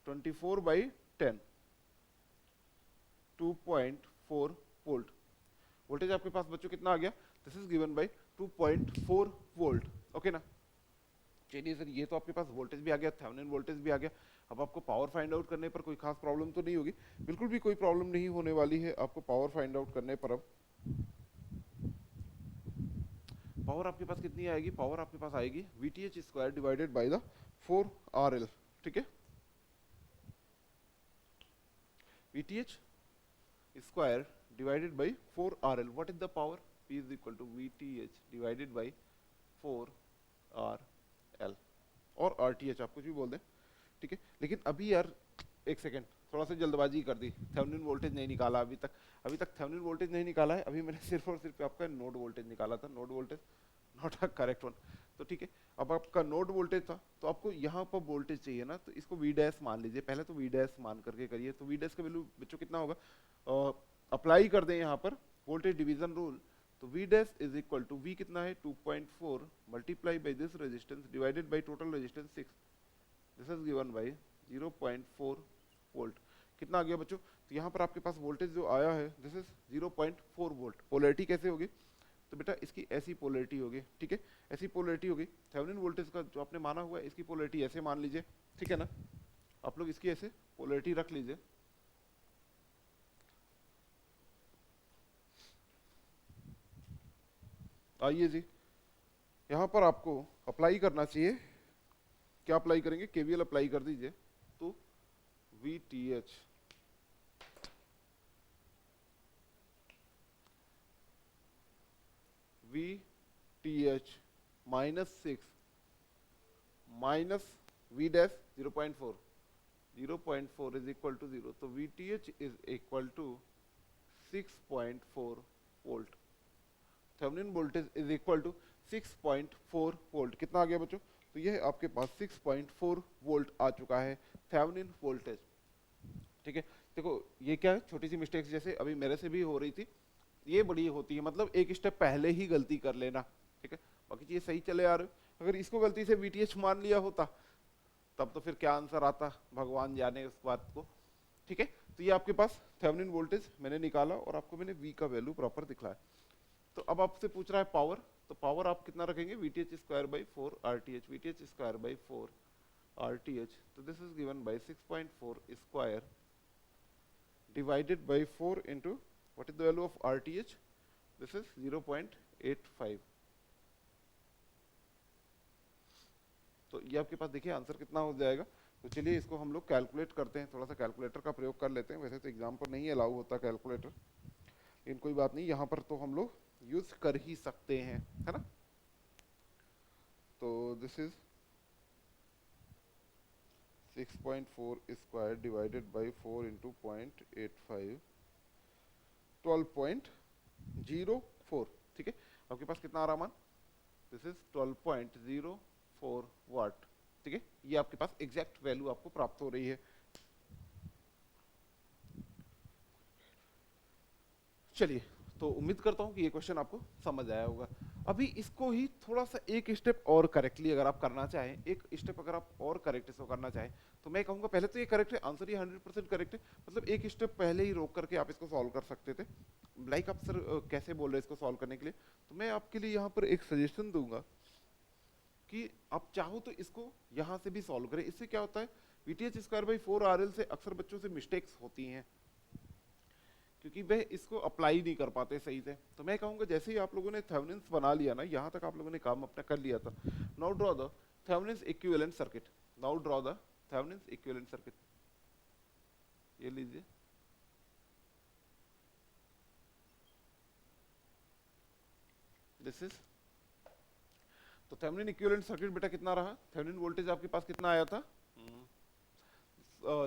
24 by 10, 2.4 volt. Voltage आपके पास बच्चों कितना आ गया, this is given by 2.4 volt, okay ना। चलिए सर, ये तो आपके पास वोल्टेज भी आ गया, थेवेनिन वोल्टेज भी आ गया, अब आपको पावर फाइंड आउट करने पर कोई खास प्रॉब्लम तो नहीं होगी, बिल्कुल भी कोई प्रॉब्लम नहीं होने वाली है आपको पावर फाइंड आउट करने पर। अब पावर आपके पास कितनी आएगी, पावर आपके पास आएगी VTH square divided by the 4RL, ठीक है, VTH square divided by 4RL, what is the power, P is equal to VTH divided by 4RL और RTH, आप कुछ भी बोल दें, ठीक है। लेकिन अभी यार एक सेकेंड, थोड़ा सा जल्दबाजी कर दी, थेवेनिन वोल्टेज नहीं निकाला अभी तक थेवेनिन वोल्टेज नहीं निकाला है, अभी मैंने सिर्फ और सिर्फ आपका नोड वोल्टेज निकाला था, node voltage not a correct one, तो ठीक है। अब आपका नोड वोल्टेज था, तो आपको यहाँ पर वोल्टेज चाहिए ना, तो इसको V डैश मान लीजिए, पहले तो V डैश मान करके करिए, तो V डैश का वैल्यू बच्चों कितना होगा, अप्लाई कर दें यहाँ पर वोल्टेज डिवीजन रूल, तो V dash is equal to V कितना है 2.4 multiply by this resistance divided by total resistance 6, this is given by 0.4 volt, कितना आ गया बच्चों, तो यहाँ पर आपके पास वोल्टेज जो आया है दिस इज 0.4 वोल्ट। पोलैरिटी कैसे होगी, तो बेटा इसकी ऐसी पोलैरिटी होगी, ठीक है, ऐसी पोलैरिटी होगी, थेवेनिन वोल्टेज का जो आपने माना हुआ है इसकी पोलैरिटी ऐसे मान लीजिए, ठीक है ना, आप लोग इसकी ऐसे पोलैरिटी रख लीजिए, आइए जी, यहाँ पर आपको अप्लाई करना चाहिए, क्या अप्लाई करेंगे, केवीएल अप्लाई कर दीजिए, तो VTH minus 6 minus V dash 0.4 is equal to 0, तो VTH is equal to 6.4 volt, Thevenin voltage is equal to 6.4 volt, कितना आ गया बच्चों, तो यह आपके पास 6.4 वोल्ट आ चुका है थेवेनिन वोल्टेज। ठीक है, देखो ये क्या है, छोटी सी मिस्टेक्स जैसे अभी मेरे से भी हो रही थी, ये बड़ी होती है, मतलब एक स्टेप पहले ही गलती कर लेना। ठीक है, बाकी चीज सही चले आ रहे हो। अगर इसको गलती से वीटीएच मान लिया होता तब तो फिर क्या आंसर आता, भगवान जाने उस बात को। ठीक है, तो ये आपके पास थेवेनिन वोल्टेज मैंने निकाला और आपको मैंने वी का वैल्यू प्रॉपर दिखलाया। तो अब आपसे पूछ रहा है पावर, तो पावर आप कितना रखेंगे, VTH square by 4 RTH, VTH square by 4 RTH. तो this is given by 6.4 square divided by 4 into what is the value of RTH? This is 0.85। तो ये आपके पास देखिए आंसर कितना हो जाएगा। तो चलिए इसको हम लोग कैलकुलेट करते हैं, थोड़ा सा कैलकुलेटर का प्रयोग कर लेते हैं। वैसे तो एग्जाम पर नहीं अलाउ होता कैलकुलेटर, लेकिन कोई बात नहीं, यहाँ पर तो हम लोग यूज कर ही सकते हैं, है ना। तो this is 6.4 square divided by 4 into 0.85, 12.04। ठीक है, आपके पास कितना आ रहा मान, दिस इज 12.04 वाट। ठीक है, ये आपके पास एग्जैक्ट वैल्यू आपको प्राप्त हो रही है। चलिए, तो उम्मीद करता हूं कि ये क्वेश्चन आपको समझ आया होगा। अभी इसको ही थोड़ा सा एक स्टेप और करेक्टली अगर आप करना चाहें, एक स्टेप अगर आप और करेक्ट इसको करना चाहें, तो मैं कहूंगा पहले तो ये करेक्ट है, आंसर ये 100% करेक्ट है, मतलब एक स्टेप पहले ही रोक करके आप इसको सॉल्व कर सकते थे। लाइक आप सर कैसे बोल रहे हैं इसको सॉल्व करने के लिए, तो मैं आपके लिए यहाँ पर एक सजेशन दूंगा कि आप चाहो तो इसको यहाँ से भी सॉल्व करें। इससे क्या होता है, वीटीएच स्क्वायर बाई 4 आरएल से अक्सर बच्चों से मिस्टेक्स होती हैं, क्योंकि वे इसको अप्लाई नहीं कर पाते सही से। तो मैं कहूंगा जैसे ही आप लोगों ने थेवेनिन्स बना लिया ना, यहाँ तक आप लोगों ने काम अपना कर लिया था, now draw the Thevenin's equivalent circuit. Now draw the Thevenin's equivalent circuit. ये लीजिए, दिस इज, तो थेवेनिन इक्विवेलेंट सर्किट बेटा कितना रहा, थेवेनिन वोल्टेज आपके पास कितना आया था,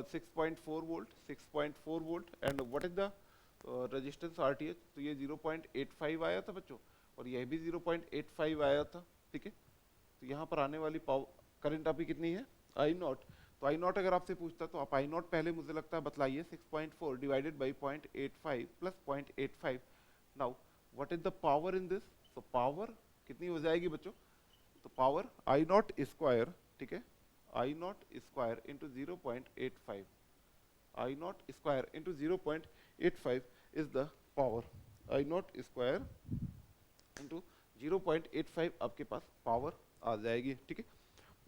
6.4 volt, 6.4 volt, and what is the resistance RTH, तो ये 0.85 आया था बच्चों, और यह भी 0.85 आया था। ठीक है, तो यहाँ पर आने वाली पावर करंट आपकी कितनी है, आई नॉट। तो आई नॉट अगर आपसे पूछता तो आप आई नॉट पहले मुझे लगता है बतलाइए, 6.4 divided by 0.85 plus 0.85। Now what is the power in this, तो पावर कितनी हो जाएगी बच्चों, तो पावर आई नॉट स्क्वायर, ठीक है, I not square into 0.85, I not square into 0.85 is the power, I not square into 0.85 आपके पास पावर आ जाएगी। ठीक है,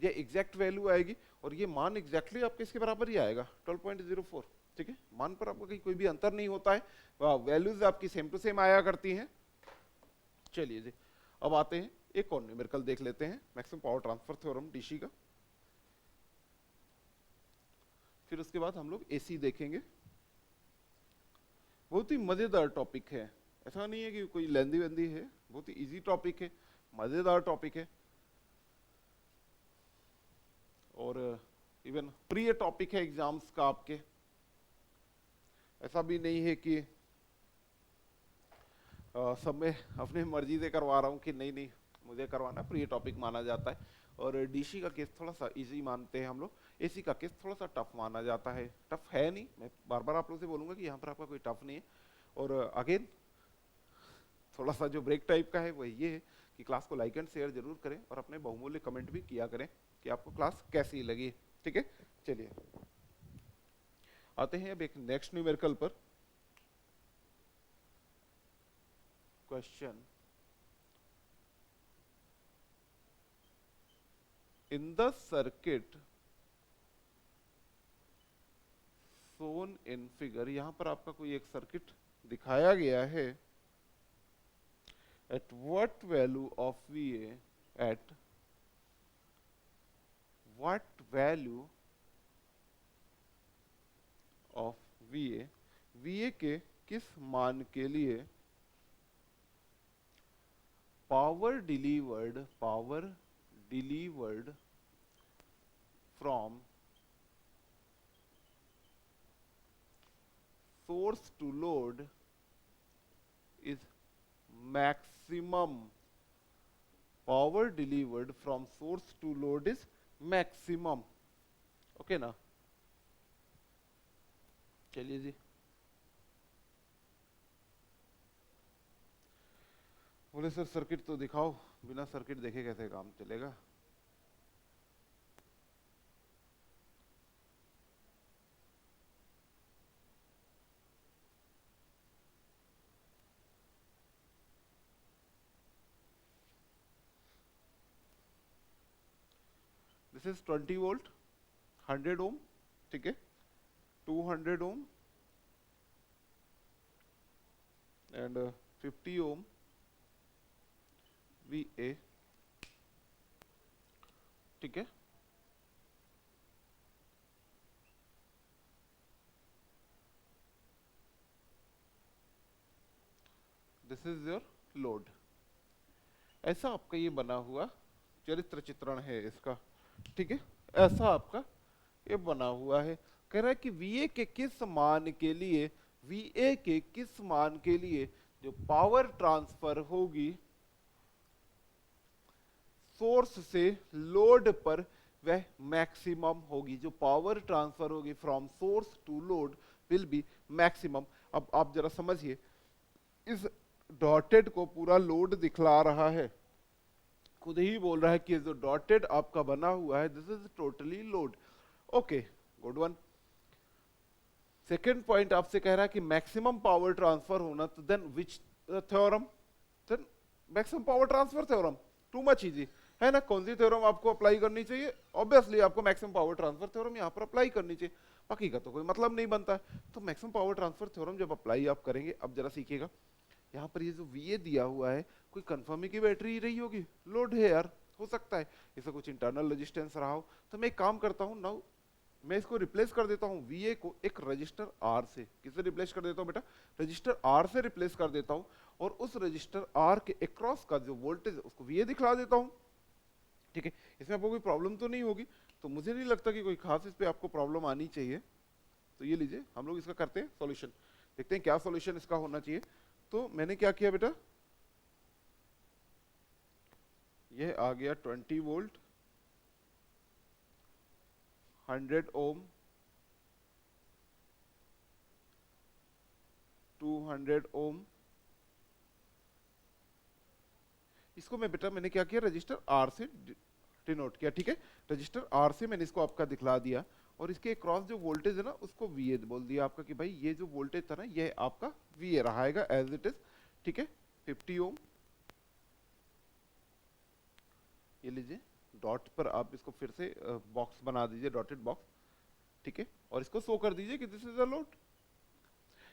ये एग्जैक्ट वैल्यू आएगी, और ये मान एग्जैक्टली आपके इसके बराबर ही आएगा 12.04। ठीक है, मान पर आपका कहीं कोई भी अंतर नहीं होता है, वैल्यूज आपकी सेम टू सेम आया करती हैं। चलिए जी, अब आते हैं एक और न्यूमेरिकल देख लेते हैं, maximum power transfer theorem DC का। फिर उसके बाद हम लोग एसी देखेंगे। बहुत ही मजेदार टॉपिक है, ऐसा नहीं है कि कोई लेंदी वेंदी है, बहुत ही इजी टॉपिक है, मजेदार टॉपिक है, और इवन प्रिय टॉपिक है एग्जाम्स का आपके। ऐसा भी नहीं है कि सब में अपनी मर्जी से करवा रहा हूँ कि नहीं नहीं मुझे करवाना, प्रिय टॉपिक माना जाता है। और डीसी का केस थोड़ा सा इजी मानते हैं हम लोग, एसी का केस थोड़ा सा टफ माना जाता है। टफ है नहीं, मैं बार बार आप लोगों से बोलूंगा कि यहाँ पर आपका कोई टफ नहीं है। और अगेन थोड़ा सा जो ब्रेक टाइप का है वो ये है कि क्लास को लाइक एंड शेयर जरूर करें, और अपने बहुमूल्य कमेंट भी किया करें कि आपको क्लास कैसी लगी। ठीक है, चलिए आते हैं अब एक नेक्स्ट न्यूमेरिकल पर। Question, in the circuit shown in figure, यहां पर आपका कोई एक सर्किट दिखाया गया है, at what value of VA, at what value of VA, VA के किस मान के लिए power delivered from source to load is maximum power delivered from source to load is maximum. Okay ना, चलिए जी। बोले सर सर्किट तो दिखाओ, बिना सर्किट देखे कैसे काम चलेगा। दिस इज 20 वोल्ट, 100 ओम, ठीक है, 200 ओम एंड 50 ओम VA, ठीक है। This is your load. ऐसा आपका ये बना हुआ चरित्र चित्रण है इसका, ठीक है। ऐसा आपका ये बना हुआ है। कह रहा है कि VA के किस मान के लिए, VA के किस मान के लिए जो पावर ट्रांसफर होगी सोर्स से लोड पर वह मैक्सिमम होगी। जो पावर ट्रांसफर होगी from source to load will be maximum. अब आप जरा समझिए, इस डॉटेड को पूरा लोड दिखला रहा है, खुद ही बोल रहा है कि जो डॉटेड आपका बना हुआ है this is totally load. Okay, good one. Second point आपसे कह रहा है कि मैक्सिमम पावर ट्रांसफर होना, तो then which theorem, then maximum power transfer theorem. Too much easy है ना। कौन सी थ्योरम आपको अप्लाई करनी चाहिए? ऑब्वियसली आपको मैक्सिमम पावर ट्रांसफर थ्योरम यहाँ पर अप्लाई करनी चाहिए, बाकी का तो कोई मतलब नहीं बनता है। तो मैक्सिमम पावर ट्रांसफर थ्योरम जब अप्लाई आप करेंगे, अब जरा सीखिएगा, यहाँ पर ये जो VA दिया हुआ है, कोई कंफर्म है कि बैटरी ही रही होगी, लोड है यार, हो सकता है इसका कुछ इंटरनल रेजिस्टेंस रहा हो। तो मैं एक काम करता हूँ नाउ, मैं इसको रिप्लेस कर देता हूँ VA को एक रजिस्टर R से। किससे रिप्लेस कर देता हूँ बेटा? रजिस्टर R से रिप्लेस कर देता हूँ, और उस रजिस्टर R के अक्रॉस का जो वोल्टेज है उसको VA दिखला देता हूँ, ठीक है। इसमें आपको कोई प्रॉब्लम तो नहीं होगी, तो मुझे नहीं लगता कि कोई खास इस पे आपको प्रॉब्लम आनी चाहिए। तो ये लीजिए, हम लोग इसका करते हैं सॉल्यूशन, देखते हैं क्या सॉल्यूशन इसका होना चाहिए। तो मैंने क्या किया बेटा, ये आ गया 20 वोल्ट, 100 ओम, 200 ओम। इसको मैं बेटा मैंने क्या किया, रजिस्टर R से डिनोट किया, ठीक है। रजिस्टर R से मैंने इसको आपका दिखला दिया, और इसके क्रॉस जो वोल्टेज है ना उसको VA बोल दिया आपका, कि भाई ये जो वोल्टेज था ना ये आपका VA रहेगा एज इट इज, ठीक है। 50 ओम, ये लीजिए, डॉट पर आप इसको फिर से बॉक्स बना दीजिए, डॉटेड बॉक्स, ठीक है, और इसको शो कर दीजिए कि दिस इज अ लोड।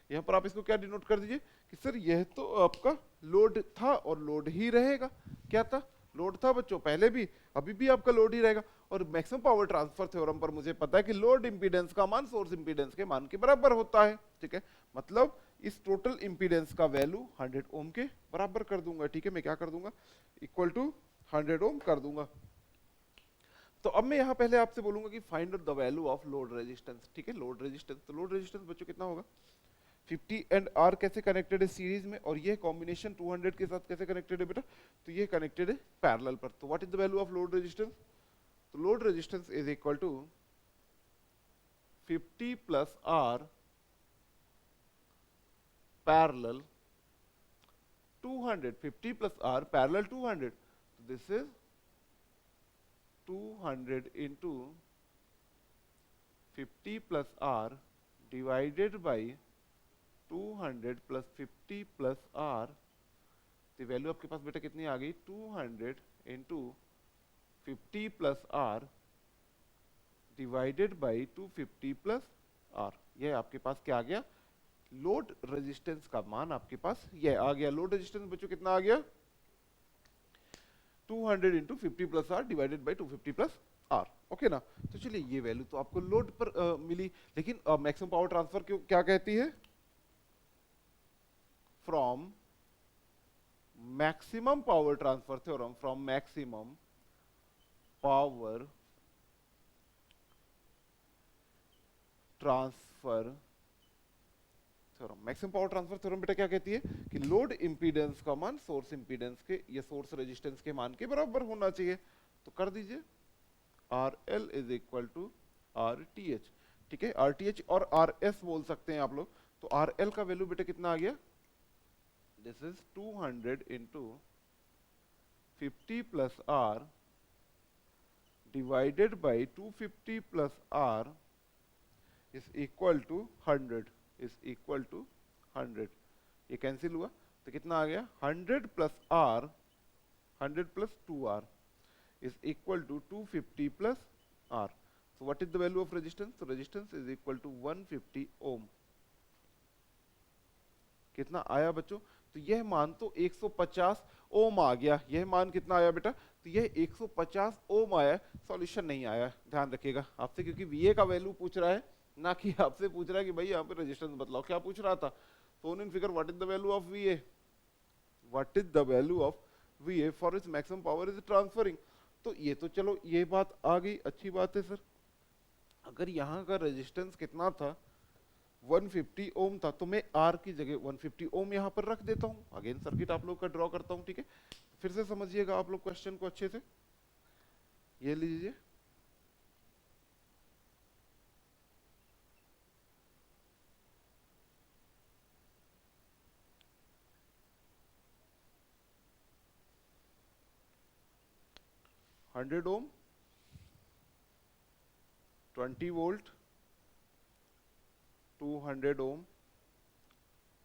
यहाँ पर आप इसको क्या डिनोट कर दीजिए कि सर यह तो आपका लोड था और लोड ही रहेगा। क्या था? लोड था बच्चों, पहले भी अभी भी आपका लोड ही रहेगा। और मैक्सिमम पावर ट्रांसफर थ्योरम पर मुझे पता है कि लोड इंपीडेंस का मान सोर्स इंपीडेंस के मान के बराबर होता है, ठीक है। मतलब इस टोटल इंपीडेंस का वैल्यू 100 ओम के बराबर कर दूंगा, ठीक है। मैं क्या कर दूंगा, इक्वल टू 100 ओम कर दूंगा। तो अब मैं यहाँ पहले आपसे बोलूंगा कि find out the value of load resistance, ठीक है। लोड रेजिस्टेंस, तो लोड रेजिस्टेंस बच्चों कितना होगा, 50 एंड R कैसे कनेक्टेड है सीरीज में, और ये कॉम्बिनेशन 200 के साथ कैसे कनेक्टेड है बेटा, तो ये कनेक्टेड है पैरेलल पर। तो what is the value of load resistance, तो load resistance is equal to 50 plus R parallel 200, 50 plus R parallel 200, तो this is 200 into 50 plus R divided by 200 plus 50 plus R। तो वैल्यू आपके पास बेटा कितनी आ गई, 200 into 50 plus R divided by 250 plus R। यह आपके पास क्या आ गया, लोड रेजिस्टेंस का मान आपके पास यह आ गया। लोड रेजिस्टेंस बच्चों कितना आ गया, 200 into 50 plus R divided by 250 plus R। Okay ना। तो चलिए ये वैल्यू तो आपको लोड पर मिली, लेकिन मैक्सिमम पावर ट्रांसफर क्यों क्या कहती है, from maximum power transfer theorem, from maximum power transfer theorem. Maximum power transfer theorem बेटा क्या कहती है कि लोड इंपीडेंस का मान सोर्स इंपीडेंस के या सोर्स रेजिस्टेंस के मान के बराबर होना चाहिए। तो कर दीजिए R L is equal to R T H, ठीक है, आर टी एच और आर एस बोल सकते हैं आप लोग। तो आर एल का वैल्यू बेटा कितना आ गया, this is 200 into 50 plus R divided by 250 plus R is equal to 100, is equal to 100। ये कैंसिल हुआ तो कितना आ गया 100 plus R, 100 plus 2r is equal to 250 plus r. So what is the value of resistance? So resistance is equal to 150 ohm. कितना आया बच्चों? तो यह मान तो 150 ओम आ गया। यह मान कितना आया बेटा? तो यह 150 ओम आया, सॉल्यूशन नहीं आया। ध्यान रखिएगा आपसे, क्योंकि वीए का वैल्यू पूछ रहा है, ना कि आपसे पूछ रहा है कि भाई यहाँ पे रेजिस्टेंस बतलाओ। क्या पूछ रहा था? Phone in figure what is the value of वीए, what is the value of वीए for its maximum power is transferring. तो ये तो चलो ये बात आ गई, अच्छी बात है सर। अगर यहाँ का रेजिस्टेंस कितना था 150 ओम था, तो मैं आर की जगह 150 ओम यहाँ पर रख देता हूँ। अगेन सर्किट आप लोग का ड्रॉ करता हूँ, ठीक है। फिर से समझिएगा आप लोग क्वेश्चन को अच्छे से। ये लीजिए, hundred ohm 20 volt 200 ohm,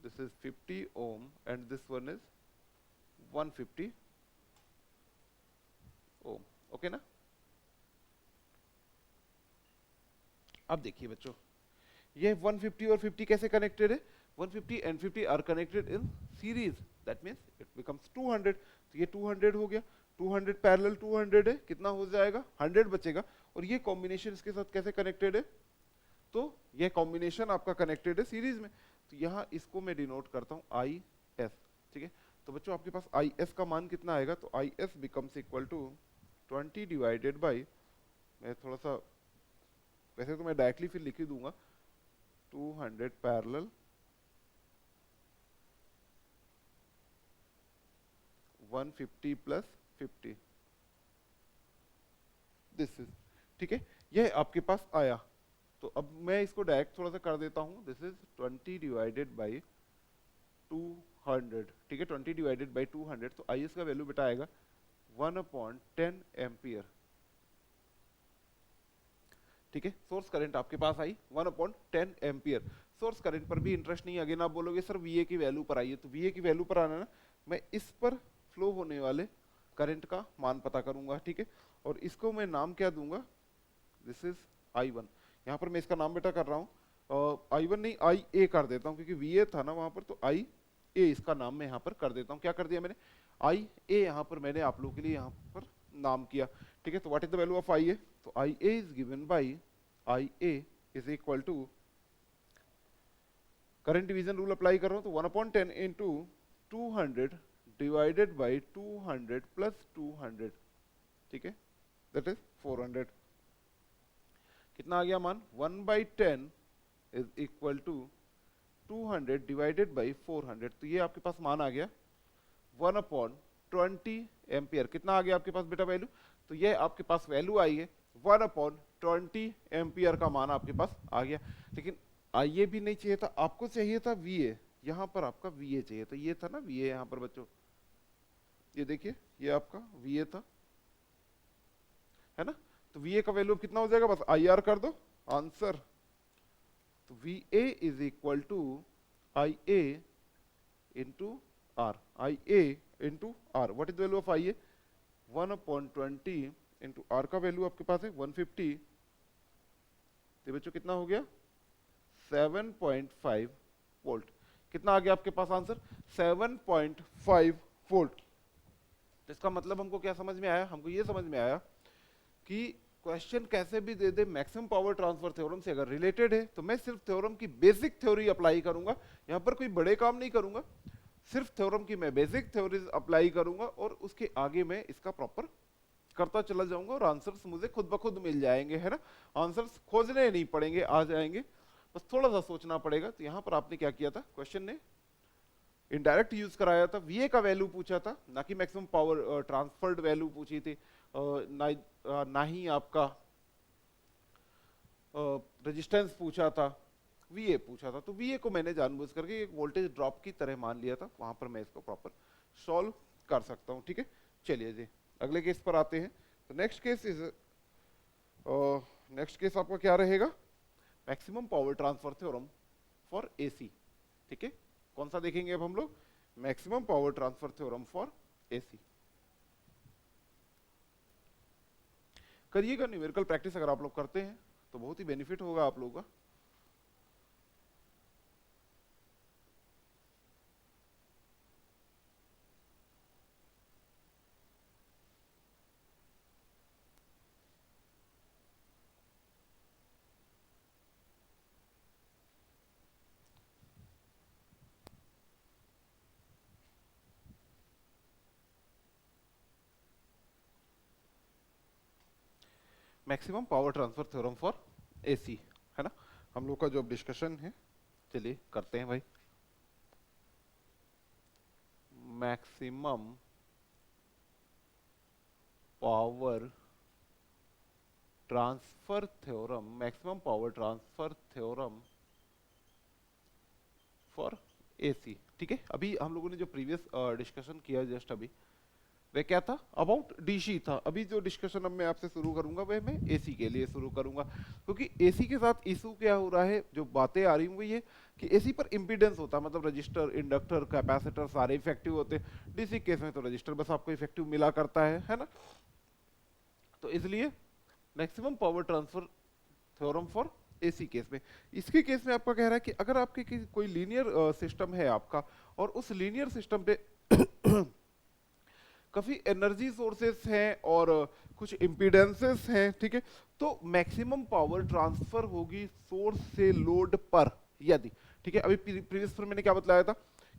this is 50 ohm and this one is 150 ohm, okay ना। अब देखिए बच्चों, ये 150 और 50 कैसे कनेक्टेड है? 150 and 50 are connected in series, that means it becomes 200। तो ये 200 हो गया, 200 पैरेलल 200 है, कितना हो जाएगा 100 बचेगा। और ये कॉम्बिनेशन इसके साथ कैसे कनेक्टेड है? तो ये कॉम्बिनेशन आपका कनेक्टेड है सीरीज में। तो यहाँ इसको मैं डिनोट करता हूँ आई एस, ठीक है। तो बच्चों आपके पास आई एस का मान कितना आएगा? तो I S becomes equal to 20 divided by, मैं थोड़ा सा, वैसे तो मैं डायरेक्टली फिर लिख ही दूंगा, 200 पैरेलल 150 प्लस 50, दिस इज, ठीक है। यह आपके पास आया। तो अब मैं इसको डायरेक्ट थोड़ा सा कर देता हूं, दिस इज 20 डिवाइडेड बाई 200, ठीक है, 20 डिवाइडेड बाई 200। तो आई एस का वैल्यू बेटा आएगा 1/10 एम्पियर, ठीक है। सोर्स करंट आपके पास आई 1/10 एम्पियर। सोर्स करंट पर भी इंटरेस्ट नहीं। अगेन आप बोलोगे सर वीए की वैल्यू पर आइए, तो वीए की वैल्यू पर आना ना, मैं इस पर फ्लो होने वाले करंट का मान पता करूंगा, ठीक है। और इसको मैं नाम क्या दूंगा? This is I1। यहाँ पर मैं इसका नाम बेटा कर रहा हूँ I1 नहीं, IA कर देता हूँ, क्योंकि VA था ना वहां पर, तो IA इसका नाम मैं यहाँ पर कर देता हूँ। क्या कर दिया मैंने? IA यहाँ पर मैंने आप लोगों के लिए यहाँ पर नाम किया, ठीक है। तो what is the value of IA? तो IA is given by IA is equal to, current division rule apply कर रहा हूँ, तो 1/10 इंटू 200 डिवाइडेड बाई 200 प्लस 200, ठीक है, दैट इज 400। कितना आ गया मान? 1/10 is equal to 200 divided by 400। तो ये आपके पास मान आ गया 1/20 एम्पियर। कितना आ गया आपके पास बेटा वैल्यू? तो ये आपके पास वैल्यू आई है 1/20 एम्पियर का मान आपके पास आ गया। लेकिन आईए भी नहीं चाहिए था, आपको चाहिए था वीए। यहाँ पर आपका वीए चाहिए था, ये था ना वीए यहाँ पर बच्चों, ये देखिए ये आपका वीए था, है ना। तो वीए का वैल्यू कितना हो जाएगा? बस आई आर कर दो, आंसर। तो V A is equal to I A into R, I A into R. What is the value of I A? 1/20 into R का वैल्यू आपके पास है 150। तो बच्चों कितना हो गया? 7.5 वोल्ट। कितना आ गया आपके पास आंसर? 7.5 वोल्ट। तो इसका मतलब हमको क्या समझ में आया? हमको ये समझ में आया कि क्वेश्चन कैसे भी दे दे, मैक्सिमम पावर ट्रांसफर थ्योरम से अगर रिलेटेड है तो मैं सिर्फ थ्योरम की बेसिक थ्योरी अप्लाई करूंगा। यहां पर कोई बड़े काम नहीं करूंगा, सिर्फ थ्योरम की मैं बेसिक थ्योरीज अप्लाई करूंगा और उसके आगे मैं इसका प्रॉपर करता चला जाऊंगा और आंसर्स मुझे खुद ब खुद मिल जाएंगे, है ना। आंसर्स खोजने नहीं पड़ेंगे, आ जाएंगे। बस थोड़ा सा सोचना पड़ेगा। तो यहाँ पर आपने क्या किया था, क्वेश्चन ने इनडायरेक्ट यूज कराया था, वीए का वैल्यू पूछा था, ना कि मैक्सिमम पावर ट्रांसफर्ड वैल्यू पूछी थी, ना ही आपका रेजिस्टेंस पूछा था, वीए पूछा था। तो वीए को मैंने जानबूझ करके एक वोल्टेज ड्रॉप की तरह मान लिया था, वहां पर मैं इसको प्रॉपर सॉल्व कर सकता हूं। ठीक है, चलिए जी अगले केस पर आते हैं। तो नेक्स्ट केस आपका क्या रहेगा, maximum power transfer theorem for AC. ठीक है, कौन सा देखेंगे अब हम लोग, maximum power transfer theorem for AC. करिएगा न्यूमेरिकल प्रैक्टिस अगर आप लोग करते हैं तो बहुत ही बेनिफिट होगा आप लोगों का। Maximum power transfer theorem for AC, है ना, हम लोग का जो डिस्कशन है, चलिए करते हैं भाई। Maximum power transfer theorem, maximum power transfer theorem for AC. ठीक है, अभी हम लोगों ने जो प्रीवियस डिस्कशन किया जस्ट अभी, वह क्या था, अबाउट डीसी था। अभी जो डिस्कशन अब मैं आपसे शुरू करूंगा वह मैं एसी के लिए शुरू करूंगा, क्योंकि एसी के साथ इशू क्या हो रहा है, जो बातें आ रही हैं वो ये कि एसी पर इंपीडेंस होता है, मतलब रजिस्टर, इंडक्टर, कैपेसिटर सारे इफेक्टिव होते हैं। डीसी केस में तो रजिस्टर बस आपको इफेक्टिव मिला करता है ना। तो इसलिए maximum power transfer theorem for AC case में, इसके केस में आपका कह रहा है कि अगर आपके कोई लीनियर सिस्टम है आपका, और उस लीनियर सिस्टम पे काफी एनर्जी सोर्सेस हैं और कुछ इम्पीडेंसेस हैं, ठीक है, तो मैक्सिमम पावर ट्रांसफर होगी सोर्स से लोड पर, यदि, ठीक है। अभी प्रीवियस पर मैंने क्या बताया था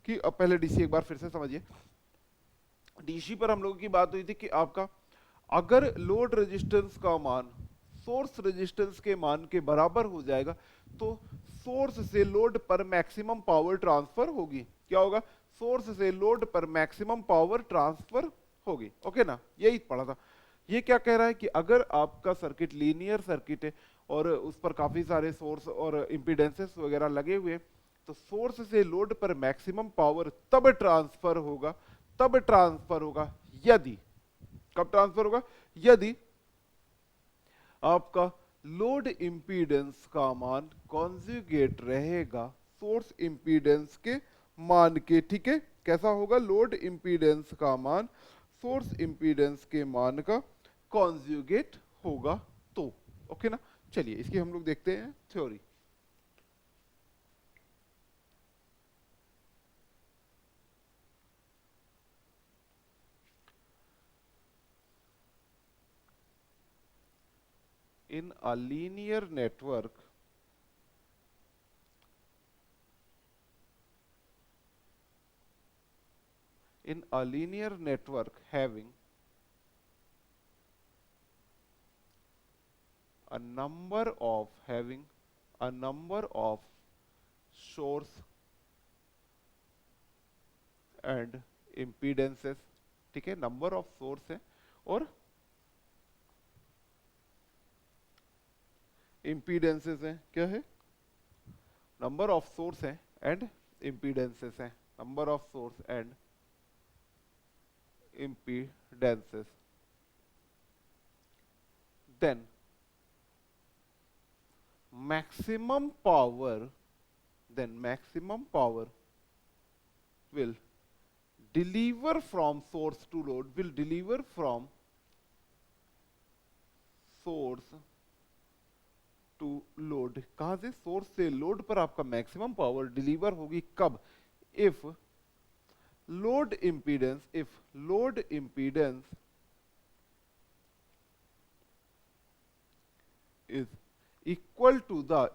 कि अब पहले डीसी एक बार फिर से समझिए। डीसी पर हम लोगों की बात हुई थी कि आपका अगर लोड रेजिस्टेंस का मान सोर्स रेजिस्टेंस के मान के बराबर हो जाएगा तो सोर्स से लोड पर मैक्सिमम पावर ट्रांसफर होगी। क्या होगा, सोर्स से लोड पर मैक्सिमम पावर ट्रांसफर होगी। ओके ना, यही पढ़ा था। ये क्या कह रहा है कि अगर आपका सर्किट लीनियर सर्किट है और उस पर काफी सारे सोर्स और इंपीडेंसेस वगैरह लगे हुए, तो सोर्स से लोड पर मैक्सिमम पावर तब ट्रांसफर होगा यदि, कब ट्रांसफर होगा, यदि आपका लोड इंपीडेंस का मान कॉन्जुगेट रहेगा सोर्स इंपीडेंस के मान के। ठीक है, कैसा होगा, लोड इंपीडेंस का मान सोर्स इंपीडेंस के मान का कॉन्जुगेट होगा तो। ओके ना, चलिए इसकी हम लोग देखते हैं theory. in a linear network, having a number of source and impedances, ठीक है, नंबर ऑफ सोर्स है और इम्पीडेंसेस हैं, क्या है, नंबर ऑफ सोर्स है एंड इम्पीडेंसेस हैं, number of source and impedances, then maximum power will deliver from source to load, will deliver from source to load. कहां से, सोर्स से लोड पर आपका मैक्सिमम पावर डिलीवर होगी कब, if load impedance is equal to the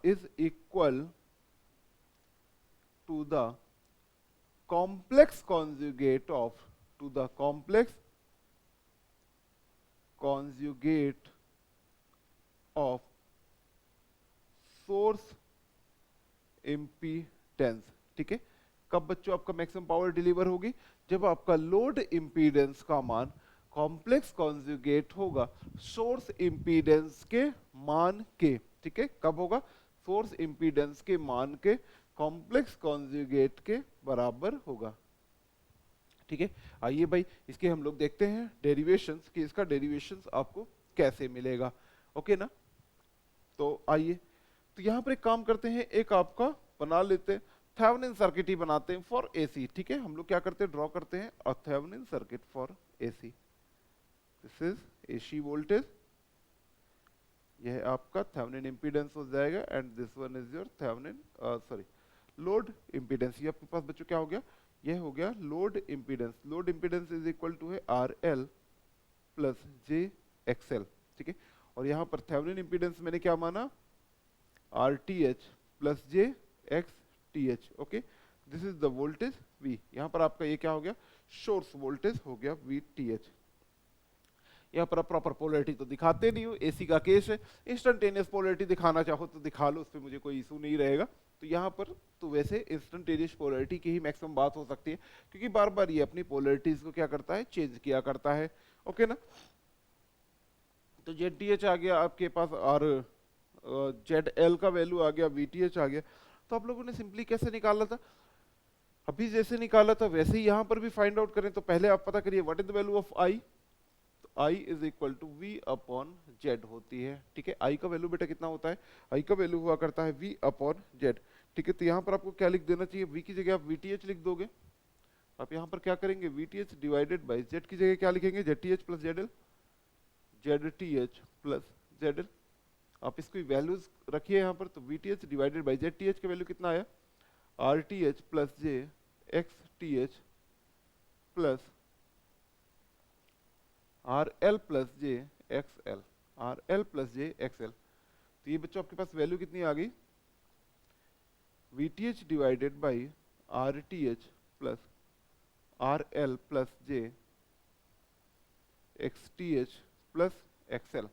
complex conjugate of source impedance, ठीक है। कब बच्चों आपका मैक्सिमम पावर डिलीवर होगी? जब आपका लोड इम्पीडेंस का मान कॉम्प्लेक्स कॉन्जुगेट होगा सोर्स इम्पीडेंस के मान के, ठीक है। कब होगा? सोर्स इम्पीडेंस के मान के कॉम्प्लेक्स कॉन्जुगेट के बराबर होगा, ठीक है। आइए भाई इसके हम लोग देखते हैं डेरिवेशंस कि इसका डेरिवेशंस आपको कैसे मिलेगा, ओके ना। तो आइए, तो यहां पर एक काम करते हैं, एक आपका बना लेते हैं, थेवेनिन सर्किट ही बनाते हैं फॉर एसी, ठीक है। हम लोग क्या करते हैं, ड्रॉ करते हैं a Thevenin circuit for AC. This is AC voltage, यह आपका थेवेनिन इंपीडेंस हो जाएगा, and this one is your Thevenin sorry load impedance. ये आपके पास बच्चों क्या हो गया? यह हो गया load impedance. Load impedance is equal to है R L plus J X L, ठीक है। और यहाँ पर थेवेनिन इंपीडेंस मैंने क्या माना? Are T H plus j X T H, okay. This is the voltage V. यहाँ पर आपका ये क्या हो गया? सोर्स वोल्टेज हो गया वी टी एच। यहाँ पर आप प्रॉपर पोलैरिटी तो दिखाते नहीं हो, एसी का केस है। इंस्टेंटेनियस पोलैरिटी दिखाना चाहो तो दिखा लो, उस पर मुझे कोई इशू नहीं रहेगा। तो यहाँ पर तो वैसे इंस्टेंटेनियस पोलैरिटी की ही मैक्सिमम बात हो सकती है, क्योंकि बार बार ये अपनी पोलैरिटीज को क्या करता है? चेंज किया करता है, ओके ना। तो जेड टी एच आ गया आपके पास, और जेड एल का वैल्यू आ गया, वी टी एच आ गया। तो आप लोगों ने सिंपली कैसे निकाला था? अभी जैसे निकाला था वैसे ही यहाँ पर भी फाइंड आउट करें। तो पहले आप पता करिए what is the value of I. I is equal to V upon Z होती है, ठीक है। I का वैल्यू बेटा कितना होता है? I का वैल्यू हुआ करता है V अपॉन जेड, ठीक है। तो यहाँ पर आपको क्या लिख देना चाहिए? V की जगह आप VTH लिख दोगे। आप यहाँ पर क्या करेंगे? VTH डिवाइडेड बाई जेड की जगह क्या लिखेंगे? ZTH plus ZL, ZTH plus ZL। आप इसकी वैल्यूज रखिए यहाँ पर। तो VTH डिवाइडेड बाई ZTH का वैल्यू कितना आया? RTH plus j XTH plus R L plus j X L, R L plus j X L. तो ये बच्चों आपके पास वैल्यू कितनी आ गई? V T H divided by R T H plus R L plus j X T H plus X L.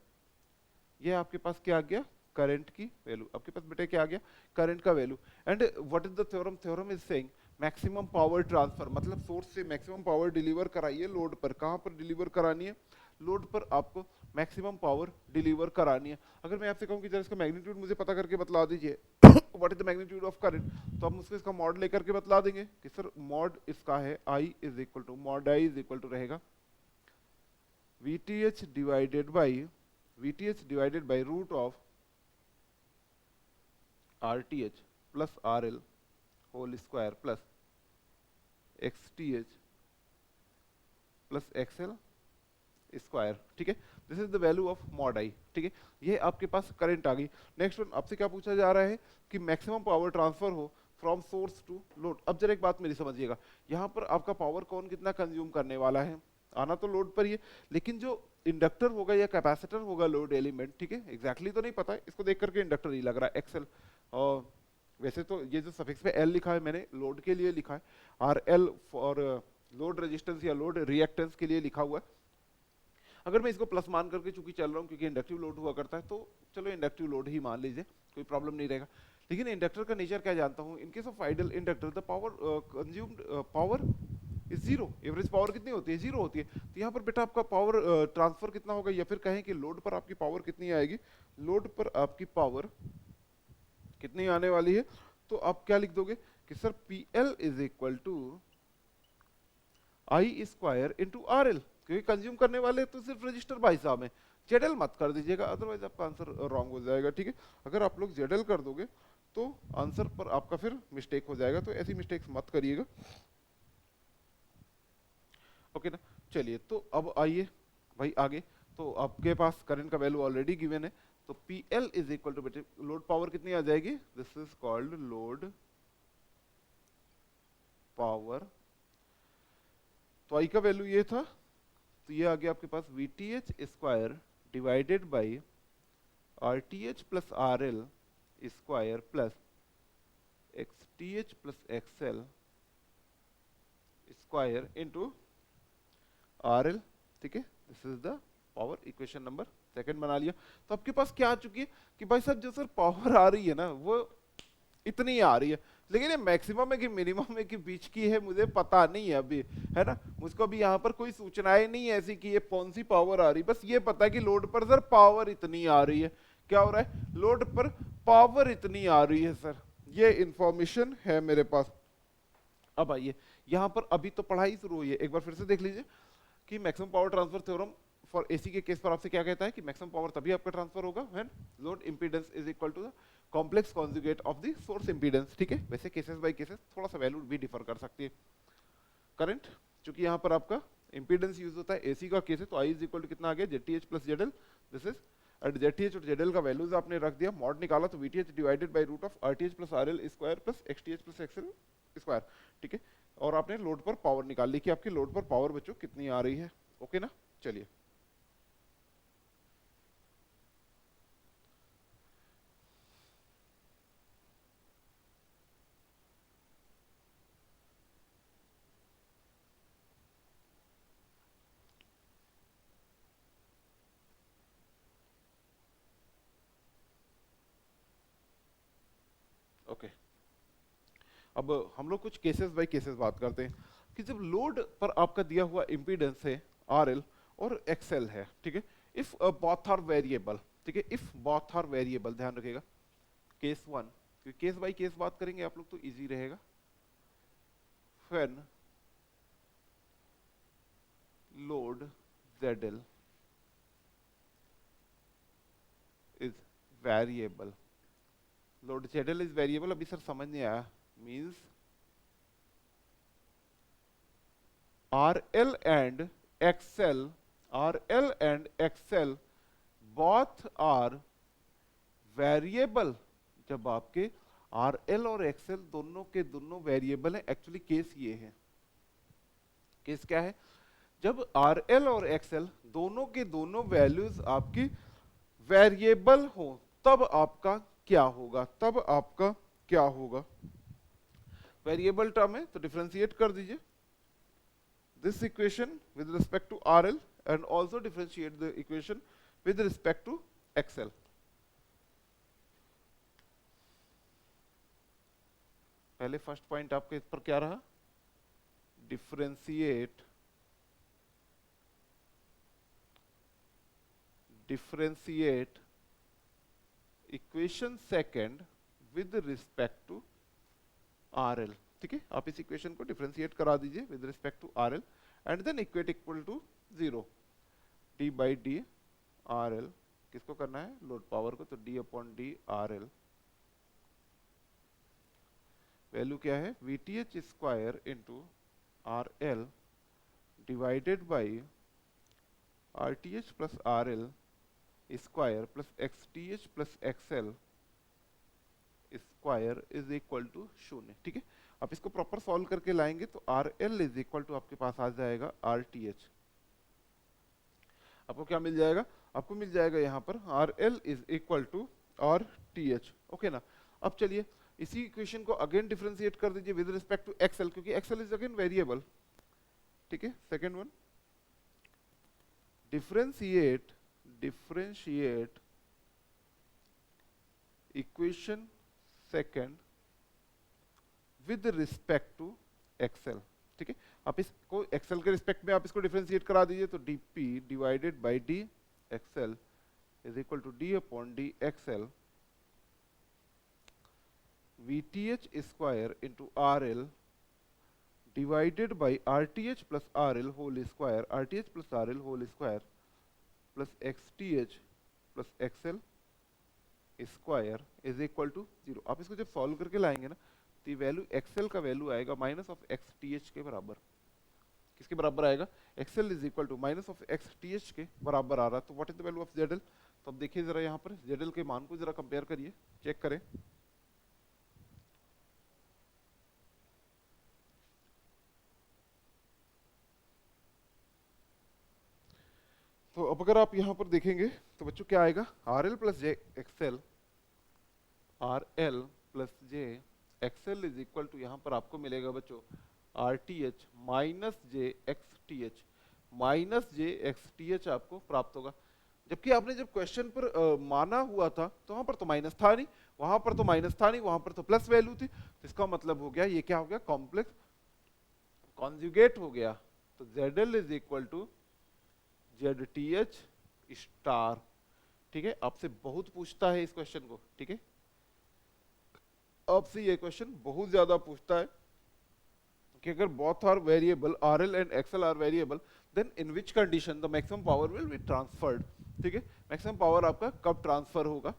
ये आपके पास क्या आ गया? करंट की वैल्यू। आपके पास बेटा क्या आ गया? करंट का value. And what is the theorem? Theorem is saying maximum power transfer, मतलब सोर्स से मैक्सिमम पावर डिलीवर कराइए लोड पर। कहां पर डिलीवर करानी है? लोड पर आपको मैक्सिमम पावर डिलीवर करानी है। अगर मैं आपसे कहूं कि जरा इसका मैग्नीट्यूड मुझे पता करके बतला दीजिए, what is the magnitude of current, तो आप मुझसे इसका मॉड लेकर के बतला देंगे कि सर मॉड इसका है I is equal to, mod I is equal to रहेगा VTH divided by root of RTH plus RL whole square plus XTH plus XL square, ठीक है। This is the value of mod I, ठीक है। ये आपके पास करंट आ गई। नेक्स्ट वन आपसे क्या पूछा जा रहा है कि मैक्सिमम पावर ट्रांसफर हो फ्रॉम सोर्स टू लोड। अब जरा एक बात मेरी समझिएगा, यहाँ पर आपका पावर कौन कितना कंज्यूम करने वाला है? आना तो लोड पर ही है, लेकिन जो इंडक्टर होगा या कैपेसिटर होगा लोड एलिमेंट, ठीक है, एग्जैक्टली तो नहीं पता है, इसको देख करके इंडक्टर ही लग रहा है एक्सएल। और वैसे तो ये जो सफिक्स पे एल लिखा है मैंने लोड के लिए लिखा है, R L for load resistance या लोड रिएक्टेंस के लिए लिखा हुआ है। अगर मैं इसको प्लस मान करके चूंकि चल रहा हूँ क्योंकि इंडक्टिव लोड हुआ करता है, तो चलो इंडक्टिव लोड ही मान लीजिए, कोई प्रॉब्लम नहीं रहेगा। लेकिन इंडक्टर का नेचर क्या जानता हूँ? In case of ideal inductor the power consumed power is zero. Average power कितनी होती है? जीरो होती है। तो यहाँ पर बेटा आपका पावर ट्रांसफर कितना होगा, या फिर कहें कि लोड पर आपकी पावर कितनी आएगी? लोड पर आपकी पावर कितनी आने वाली है? तो आप क्या लिख दोगे कि sir P L is equal to I square into R L, क्योंकि कंज्यूम करने वाले तो सिर्फ रजिस्टर भाई साहब हैं। जेडएल मत कर दीजिएगा, अदरवाइज आपका आंसर रॉन्ग हो जाएगा, ठीक है। अगर आप लोग जेडएल कर दोगे तो आंसर पर आपका फिर मिस्टेक हो जाएगा, तो ऐसी मिस्टेक्स मत करिएगा, ओके ना। चलिए तो अब आइए भाई आगे। तो आपके पास करंट का वैल्यू ऑलरेडी गिवन है, तो P L is equal to बेटे लोड पावर कितनी आ जाएगी? This is called load power. तो आई का वैल्यू ये था, तो ये आ गया आपके पास VTH square divided by RTH plus RL square plus XTH plus XL square into RL, ठीक है। This is the power. Equation number second बना लिया। तो आपके पास क्या आ चुकी है कि भाई साहब जो सर पावर आ रही है ना, वो इतनी आ रही है, लेकिन ये मैक्सिमम है कि मिनिमम है कि बीच की है मुझे पता नहीं है अभी, है ना। मुझको अभी यहाँ पर कोई सूचनाएं नहीं है ऐसी कि ये कौन सी पावर आ रही, बस ये पता है कि लोड पर सर पावर इतनी आ रही है। क्या हो रहा है, लोड पर पावर इतनी आ रही है सर, ये इंफॉर्मेशन है मेरे पास। अब आइए यहाँ पर, अभी तो पढ़ाई शुरू हुई है, एक बार फिर से देख लीजिए कि maximum power transfer theorem for AC के केस पर आपसे क्या कहता है कि मैक्सिमम पावर तभी आपका ट्रांसफर होगा when load impedance is equal to the complex conjugate of the source impedance. ठीक है, वैसे केसेस बाय केसेस थोड़ा सा वैल्यू भी डिफर कर सकती है। करंट, चूंकि यहाँ पर आपका इंपीडेंस यूज होता है, एसी का केस है, तो आई इज इक्वल टू कितना आ गया, जेटीएच प्लस जेडएल। दिस इज एट जेटीएच और जेडएल का वैल्यूज आपने रख दिया, मॉड निकाला तो VTH divided by root of RTH plus RL square plus XTH plus XL square. ठीक है, और आपने लोड पर पावर निकाल ली कि आपकी लोड पर पावर बच्चों कितनी आ रही है। ओके ना, चलिए ओके। अब हम लोग कुछ केसेस बाय केसेस बात करते हैं कि जब लोड पर आपका दिया हुआ इंपीडेंस है आरएल और एक्सएल है, ठीक है, इफ बोथ आर वेरिएबल, ठीक है, इफ बोथ आर वेरिएबल, ध्यान रखिएगा केस वन, क्योंकि केस बाय केस बात करेंगे आप लोग तो इजी रहेगा। When load ZL is variable, load ZL is variable, अभी सर समझ नहीं आया, means RL and XL, RL and XL both are variable. जब आपके RL और XL दोनों के दोनों वेरिएबल हैं, एक्चुअली केस ये है, केस क्या है, जब RL और XL दोनों के दोनों वैल्यूज आपकी वेरिएबल हो तब आपका क्या होगा, तब आपका क्या होगा। वेरिएबल टर्म है तो डिफरेंशिएट कर दीजिए this equation with respect to RL and also differentiate the equation with respect to XL. पहले फर्स्ट पॉइंट आपके इस पर क्या रहा, differentiate equation second with respect to RL। ठीक है, आप इस इक्वेशन को डिफरेंशिएट करा दीजिए with respect to RL and then equate equal to 0 D by D RL, किसको करना है, लोड पावर को, तो d अपॉन डी RL, वैल्यू क्या है, VTH square into RL divided by RTH plus RL square plus XTH plus XL square is equal to 0। ठीक है, आप इसको प्रॉपर सॉल्व करके लाएंगे तो RL इज इक्वल टू आपके पास आ जाएगा RTH। आपको क्या मिल जाएगा, आपको मिल जाएगा यहाँ पर RL is equal to RTH। Okay ना, अब चलिए इसी इक्वेशन को अगेन डिफरेंशिएट कर दीजिए विद रिस्पेक्ट टू XL, क्योंकि XL इज अगेन वेरिएबल। ठीक है, second one, differentiate equation second with respect to XL। ठीक है, आप इसको XL के रिस्पेक्ट में आप इसको डिफरेंशिएट करा दीजिए तो dP divided by D XL is equal to d upon D XL VTH square into RL divided by RTH plus RL whole square, RTH plus RL whole square plus XTH plus XL square is equal to 0। आप इसको जब सॉल्व करके लाएंगे ना तो ये वैल्यू XL का वैल्यू आएगा माइनस ऑफ XTH के बराबर। किसके बराबर आएगा, XL is equal to minus of XTH के बराबर आ रहा है। तो what is the value of ZL, तो अब देखिए जरा यहाँ पर ZL के मान को जरा कंपेयर करिए, चेक करें। तो अब अगर आप यहाँ पर देखेंगे तो बच्चों क्या आएगा, RL plus J XL, RL plus J XL is equal to, यहाँ पर आपको मिलेगा बच्चों RTH minus J XTH, minus J XTH आपको प्राप्त होगा। जबकि आपने जब क्वेश्चन पर माना हुआ था तो वहां पर तो माइनस था नहीं, वहां पर तो माइनस था नहीं, वहां पर तो प्लस वैल्यू थी, तो इसका मतलब हो गया ये क्या हो गया, कॉम्प्लेक्स कॉन्जुगेट हो गया। तो ZL is equal to ZTH star. ठीक है, आपसे बहुत पूछता है इस क्वेश्चन को। ठीक है, आपसे ये क्वेश्चन बहुत ज्यादा पूछता है कि अगर both are variable, RL and XL are variable, then in which condition the maximum power will be transferred। ठीक है, मैक्सिमम पावर आपका कब ट्रांसफर होगा,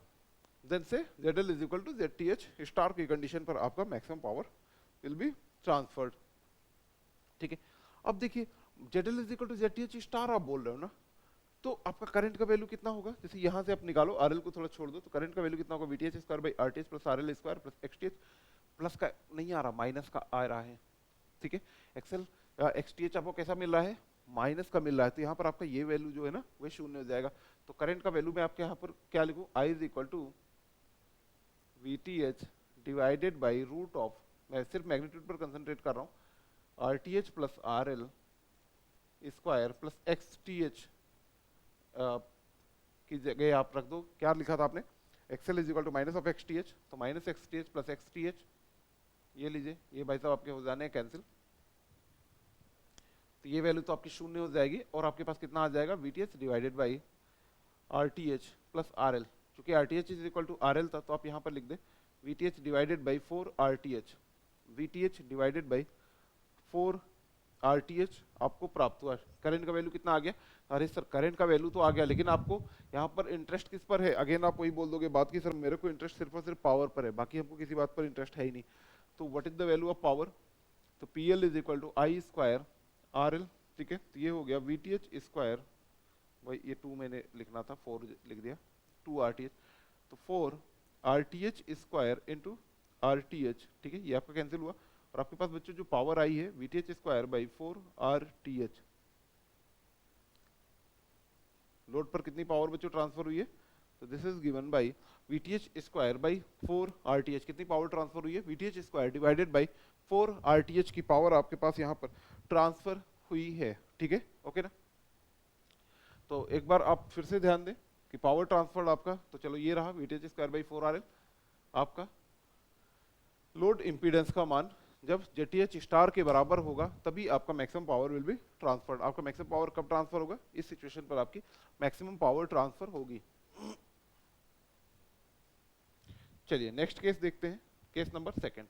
देन से ZL is equal to ZTH star की कंडीशन पर आपका maximum power will be transferred. ठीक है, अब देखिए ZL is equal to ZTH star आप बोल रहे हो ना, तो आपका करंट का वैल्यू कितना होगा, जैसे यहां से आप निकालो, आरएल को थोड़ा छोड़ दो, तो करंट का वैल्यू कितना होगा, VTH square by RTH plus RL square plus XTH, plus का नहीं आ रहा, माइनस का आ रहा है। ठीक है, एक्सेल XTH आपको कैसा मिल रहा है, माइनस का मिल रहा है, तो यहाँ पर आपका ये वैल्यू जो है ना वह शून्य हो जाएगा। तो करंट का वैल्यू मैं आपके यहाँ पर क्या लिखूँ, I is equal to VTH divided by root of, मैं सिर्फ मैग्नीट्यूड पर कंसंट्रेट कर रहा हूँ, RTH plus RL square plus XTH की जगह आप रख दो, क्या लिखा था आपने, XL is equal to minus of XTH, तो माइनस XTH प्लस XTH, ये लीजिए, ये भाई साहब आपके हो जाने हैं कैंसिल, तो ये वैल्यू तो आपकी शून्य हो जाएगी, और आपके पास कितना आ जाएगा, VTH divided by RTH plus RL। चूंकि RTH is equal to RL था, तो आप यहाँ पर लिख दे VTH divided by 4 RTH, VTH divided by 4 RTH आपको प्राप्त हुआ। करंट का वैल्यू कितना आ गया, अरे सर करंट का वैल्यू तो आ गया, लेकिन आपको यहाँ पर इंटरेस्ट किस पर है, अगेन आप वही बोल दोगे बात की सर मेरे को इंटरेस्ट सिर्फ और सिर्फ पावर पर है, बाकी हमको किसी बात पर इंटरेस्ट है ही नहीं। तो what is the value of power, तो PL is equal to I square RL। ठीक है, तो ये हो गया VTH स्क्वायर, भाई ये 2 मैंने लिखना था, 4 लिख दिया, 2 RTH, तो 4 RTH स्क्वायर इंटू RTH। ठीक है, ये आपका कैंसिल हुआ, और आपके पास बच्चों जो पावर आई है VTH square by 4 RTH, load पर कितनी पावर बच्चों ट्रांसफर हुई है, तो this is given by VTH square by 4 RTH, कितनी पावर ट्रांसफर हुई है, VTH square divided by 4 RTH की पावर आपके पास यहाँ पर ट्रांसफर हुई है। ठीक है, ओके ना, तो एक बार आप फिर से ध्यान दें कि पावर ट्रांसफर आपका, तो चलो ये रहा VTH स्क्वायर बाई 4 RL, आपका लोड इंपीडेंस का मान जब ZTH स्टार के बराबर होगा तभी आपका maximum power will be transferred. आपका मैक्सिमम पावर कब ट्रांसफर होगा, इस सिचुएशन पर आपकी मैक्सिमम पावर ट्रांसफर होगी। चलिए नेक्स्ट केस देखते हैं, केस नंबर सेकंड।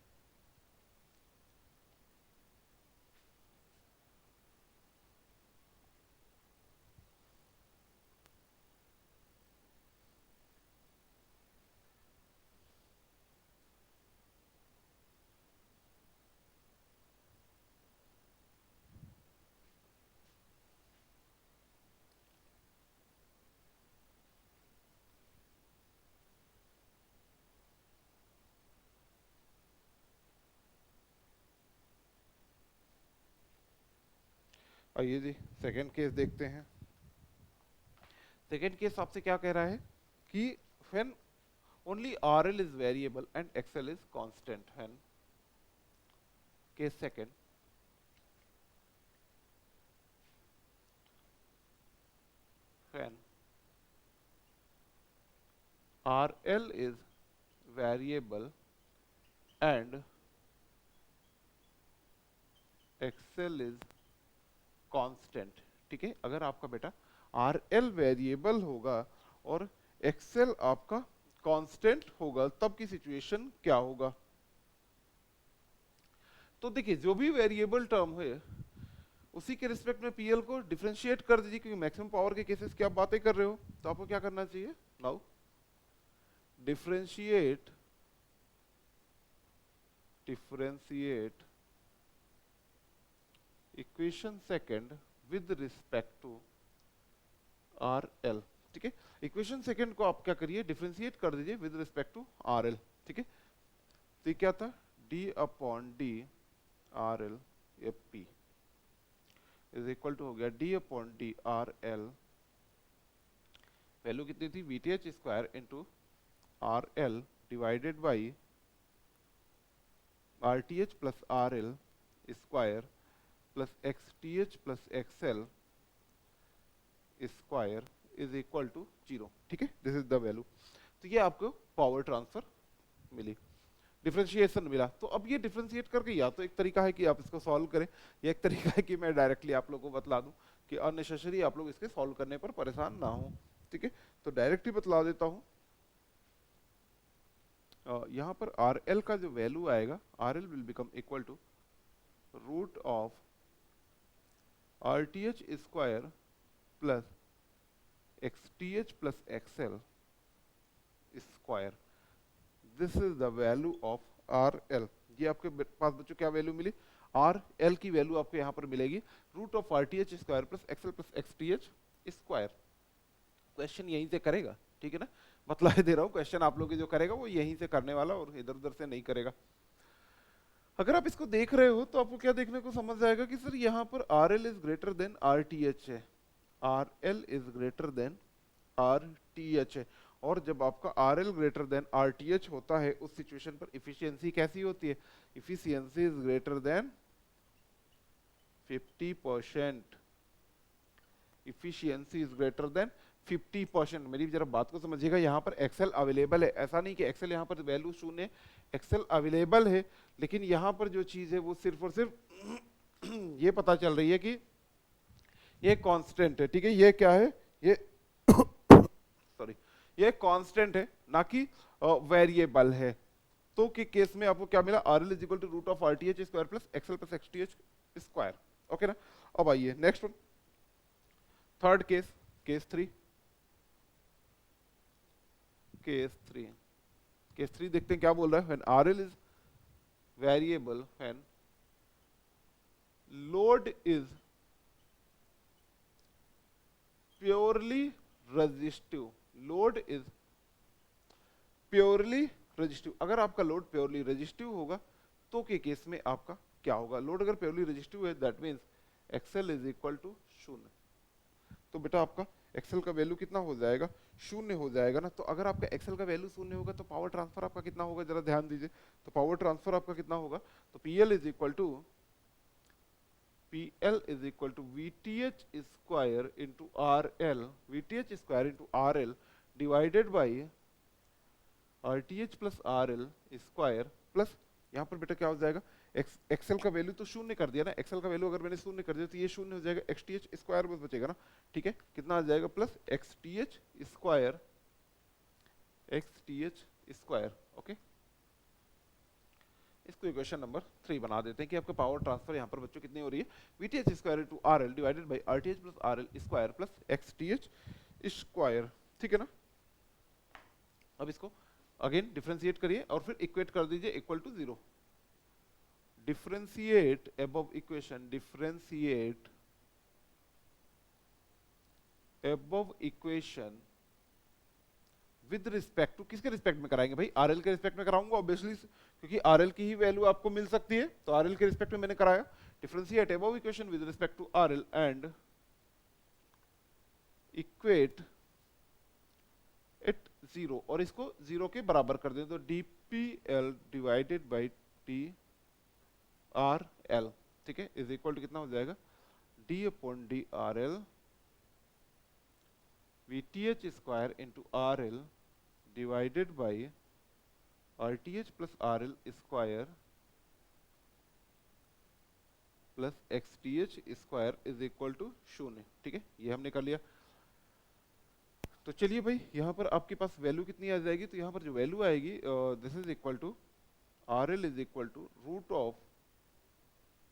आइए जी सेकंड केस देखते हैं। सेकंड केस आपसे क्या कह रहा है कि when only RL is variable and XL is constant, when case second when RL is variable and XL is constant। ठीक है, अगर आपका बेटा RL वेरिएबल होगा और XL आपका कांस्टेंट होगा तब की सिचुएशन क्या होगा। तो देखिए जो भी वेरिएबल टर्म है उसी के रिस्पेक्ट में PL को डिफरेंशिएट कर दीजिए, क्योंकि मैक्सिमम पावर के केसेस की आप बातें कर रहे हो, तो आपको क्या करना चाहिए, now differentiate equation second with respect to RL। ठीक है, इक्वेशन सेकंड को आप क्या करिए, डिफरेंशिएट कर दीजिए विद रिस्पेक्ट टू RL। ठीक है, तो ये क्या था, D upon D RL P is equal to हो गया D upon D RL, value कितनी थी, VTH square into RL divided by RTH plus RL square plus XTH plus XL square is equal to 0, ठीक है, दिस इज द वैल्यू। तो ये आपको पावर ट्रांसफर मिली, डिफरेंशिएशन मिला। तो अब ये डिफरेंशिएट करके या तो एक तरीका है कि आप इसको सॉल्व करें, या एक तरीका है कि मैं डायरेक्टली आप लोगों को बतला दूं कि अननेसेसरी आप लोग इसके सॉल्व करने पर परेशान ना हो, ठीक है। तो डायरेक्टली बतला देता हूं। यहाँ पर आर एल का जो वैल्यू आएगा, R L will become equal to root of R T H square plus X T H plus XL square. This is the value of R L. ये आपके पास बच्चों क्या वैल्यू मिली, आर एल की वैल्यू आपको यहाँ पर मिलेगी root of R T H square plus XL plus X T H square. Question यहीं से करेगा, ठीक है ना, बतला दे रहा हूँ, क्वेश्चन आप लोग जो करेगा वो यहीं से करने वाला और इधर उधर से नहीं करेगा। अगर आप इसको देख रहे हो तो आपको क्या देखने को समझ जाएगा कि सर यहाँ पर R L is greater than R T H है, R L is greater than R T H है। और जब आपका R L greater than R T H होता है उस सिचुएशन पर इफिशियंसी कैसी होती है, efficiency is greater than 50%, efficiency is greater than 50%। मेरी जरा बात को समझिएगा, यहाँ पर एक्सेल अवेलेबल है, ऐसा नहीं कि एक्सेल यहाँ पर वैल्यू शून्य है, एक्सेल अवेलेबल है, लेकिन यहाँ पर जो चीज है वो सिर्फ और सिर्फ ये पता चल रही है कि ये कांस्टेंट है, ठीक है, ये क्या है, ये सॉरी, ये कांस्टेंट है ना कि वेरिएबल है। तो के केस में आपको क्या मिला, R L is equal to root of R T H square plus XL plus X T H square, okay ना। अब आइए next one, third case, case three, case three देखते हैं क्या बोल रहा है। When R L is variable, when load is purely resistive, load is purely resistive. अगर आपका लोड प्योरली रेजिस्टिव होगा तो के केस में आपका क्या होगा, लोड अगर प्योरली रेजिस्टिव है that means XL is equal to 0। तो बेटा आपका एक्सएल का वैल्यू कितना हो जाएगा, 0 हो जाएगा ना। तो अगर आपका एक्सएल का वैल्यू 0 होगा तो पावर ट्रांसफर आपका कितना होगा, जरा ध्यान दीजिए। तो पावर ट्रांसफर आपका कितना होगा, तो PL is equal to PL is equal to VTH square into RL, VTH square into RL divided by RTH plus RL square plus यहाँ पर बेटा क्या हो जाएगा, एक्सएल का वैल्यू तो 0 कर दिया ना, एक्सएल का वैल्यू अगर मैंने 0 कर दिया तो ये 0 हो जाएगा, XTH स्क्वायर बस बचेगा ना, ठीक है, कितना आ जाएगा, plus XTH square, XTH square, okay. इसको इक्वेशन नंबर 3 बना देते हैं कि आपका पावर ट्रांसफर यहाँ पर बच्चों कितनी हो रही है, VTH square to RL divided by RTH plus RL square plus XTH square, ठीक है ना। अब इसको अगेन डिफरेंशिएट करिए और फिर इक्वेट कर दीजिए equal to 0। Differentiate above equation, differentiate above equation with respect to, किसके रिस्पेक्ट में कराएंगे भाई, आरएल के रिस्पेक्ट में कराऊंगा ऑब्वियसली, क्योंकि आरएल की ही वैल्यू आपको मिल सकती है, तो आरएल के रिस्पेक्ट में मैंने कराया। Differentiate above equation with respect to RL and equate it 0, और इसको 0 के बराबर कर दें, तो DPL divided by T R L, ठीक है, इज इक्वल टू कितना हो जाएगा, D upon D R L VTH square into R L divided by RTH plus RL square plus XTH square is equal to 0, ठीक है, ये हमने कर लिया। तो चलिए भाई यहाँ पर आपके पास वैल्यू कितनी आ जाएगी, तो यहाँ पर जो वैल्यू आएगी this is equal to RL is equal to root of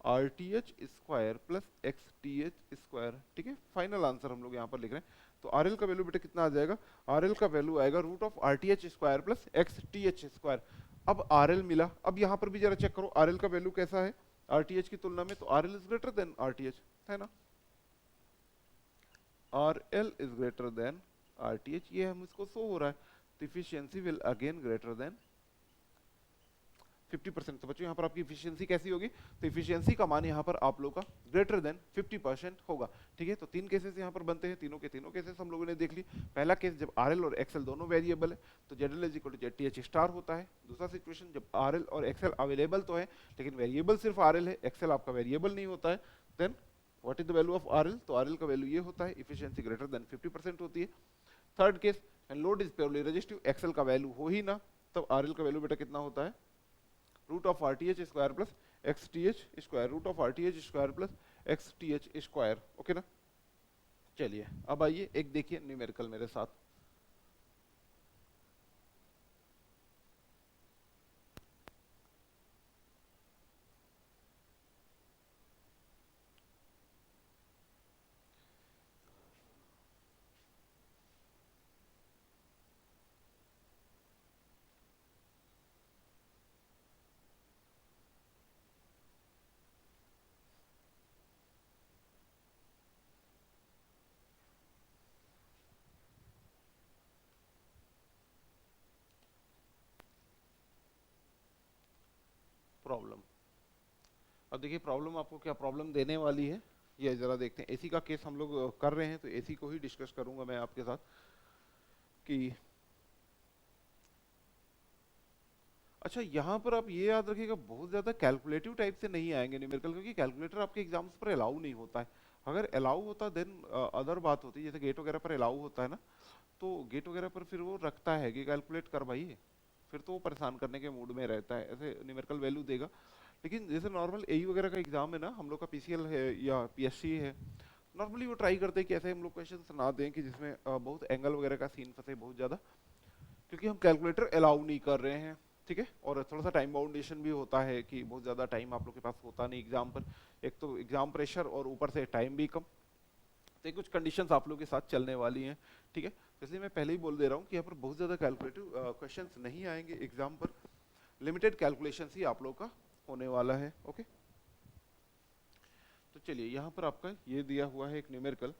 RTH square plus XTH square, ठीक है, फाइनल आंसर हम लोग यहाँ पर लिख रहे हैं। तो RL का वैल्यू बेटा कितना आ जाएगा, RL का वैल्यू आएगा root of RTH square plus XTH square. अब RL मिला, अब यहाँ पर भी जरा चेक करो RL का वैल्यू कैसा है RTH की तुलना में, तो RL is greater then RTH, है ना, RL is greater then RTH, ये हम इसको शो हो रहा है, तो efficiency will again greater than 50%। तो बच्चों यहाँ पर आपकी इफिशियंसी कैसी होगी, तो इफिशियंसी का मान यहाँ पर आप लोगों का ग्रेटर देन 50% होगा, ठीक है। तो 3 केसेस यहाँ पर बनते हैं, तीनों के तीनों केसेस हम लोगों ने देख ली। पहला केस जब आरएल और एक्सएल दोनों वेरिएबल है तो जेडएल इज इक्वल टू जेडटीएच स्टार होता है। दूसरा सिचुएशन जब आरएल और एक्सएल अवेलेबल तो है लेकिन वेरिएबल सिर्फ आरएल है, एक्सएल आपका वेरिएबल नहीं होता है, then what is the value of RL, तो आरएल का वैल्यू ये होता है, इफिशिएंसी ग्रेटर देन 50% होती है। Third case, and load is purely resistive, XL का वैल्यू हो ही ना, तब आरएल का वैल्यू बेटा कितना होता है, root of R T H square plus X T H square, root of R T H square plus X T H square. Okay ना। चलिए अब आइए एक देखिए न्यूमेरिकल मेरे साथ। प्रॉब्लम, अब देखिए प्रॉब्लम आपको क्या प्रॉब्लम देने वाली है, ये जरा देखते हैं। एसी का केस हम लोग कर रहे हैं, तो एसी को ही डिस्कस करूंगा मैं आपके साथ कि अच्छा यहाँ पर आप ये याद रखिएगा, बहुत ज्यादा कैलकुलेटिव टाइप से नहीं आएंगे न्यूमेरिकल, क्योंकि कैलकुलेटर आपके एग्जाम्स पर अलाउ नहीं होता है। अगर अलाउ होता देन अदर बात होती, जैसे गेट वगैरह पर अलाउ होता है ना, तो गेट वगैरह पर फिर वो रखता है कि कैलकुलेट कर भाई, फिर तो वो परेशान करने के मूड में रहता है, ऐसे न्यूमेरिकल वैल्यू देगा। लेकिन जैसे नॉर्मल एई वगैरह का एग्जाम है ना, हम लोग का पीसीएल है या पीएससी है, नॉर्मली वो ट्राई करते हैं कि ऐसे हम लोग क्वेश्चन ना दें कि जिसमें बहुत एंगल वगैरह का सीन फंसे बहुत ज्यादा, क्योंकि हम कैलकुलेटर अलाउ नहीं कर रहे हैं। ठीक है, और थोड़ा सा टाइम बाउंडेशन भी होता है कि बहुत ज्यादा टाइम आप लोग के पास होता नहीं एग्जाम पर, एक तो एग्जाम प्रेशर और ऊपर से टाइम भी कम, तो ये कुछ कंडीशंस आप लोग के साथ चलने वाली हैं। ठीक है, तो इसलिए मैं पहले ही बोल दे रहा हूँ कि यहाँ पर बहुत ज्यादा कैलकुलेटिव क्वेश्चंस नहीं आएंगे एग्जाम पर, लिमिटेड कैलकुलेशंस ही आप लोग का होने वाला है। ओके, तो चलिए यहाँ पर आपका ये दिया हुआ है एक न्यूमेरिकल।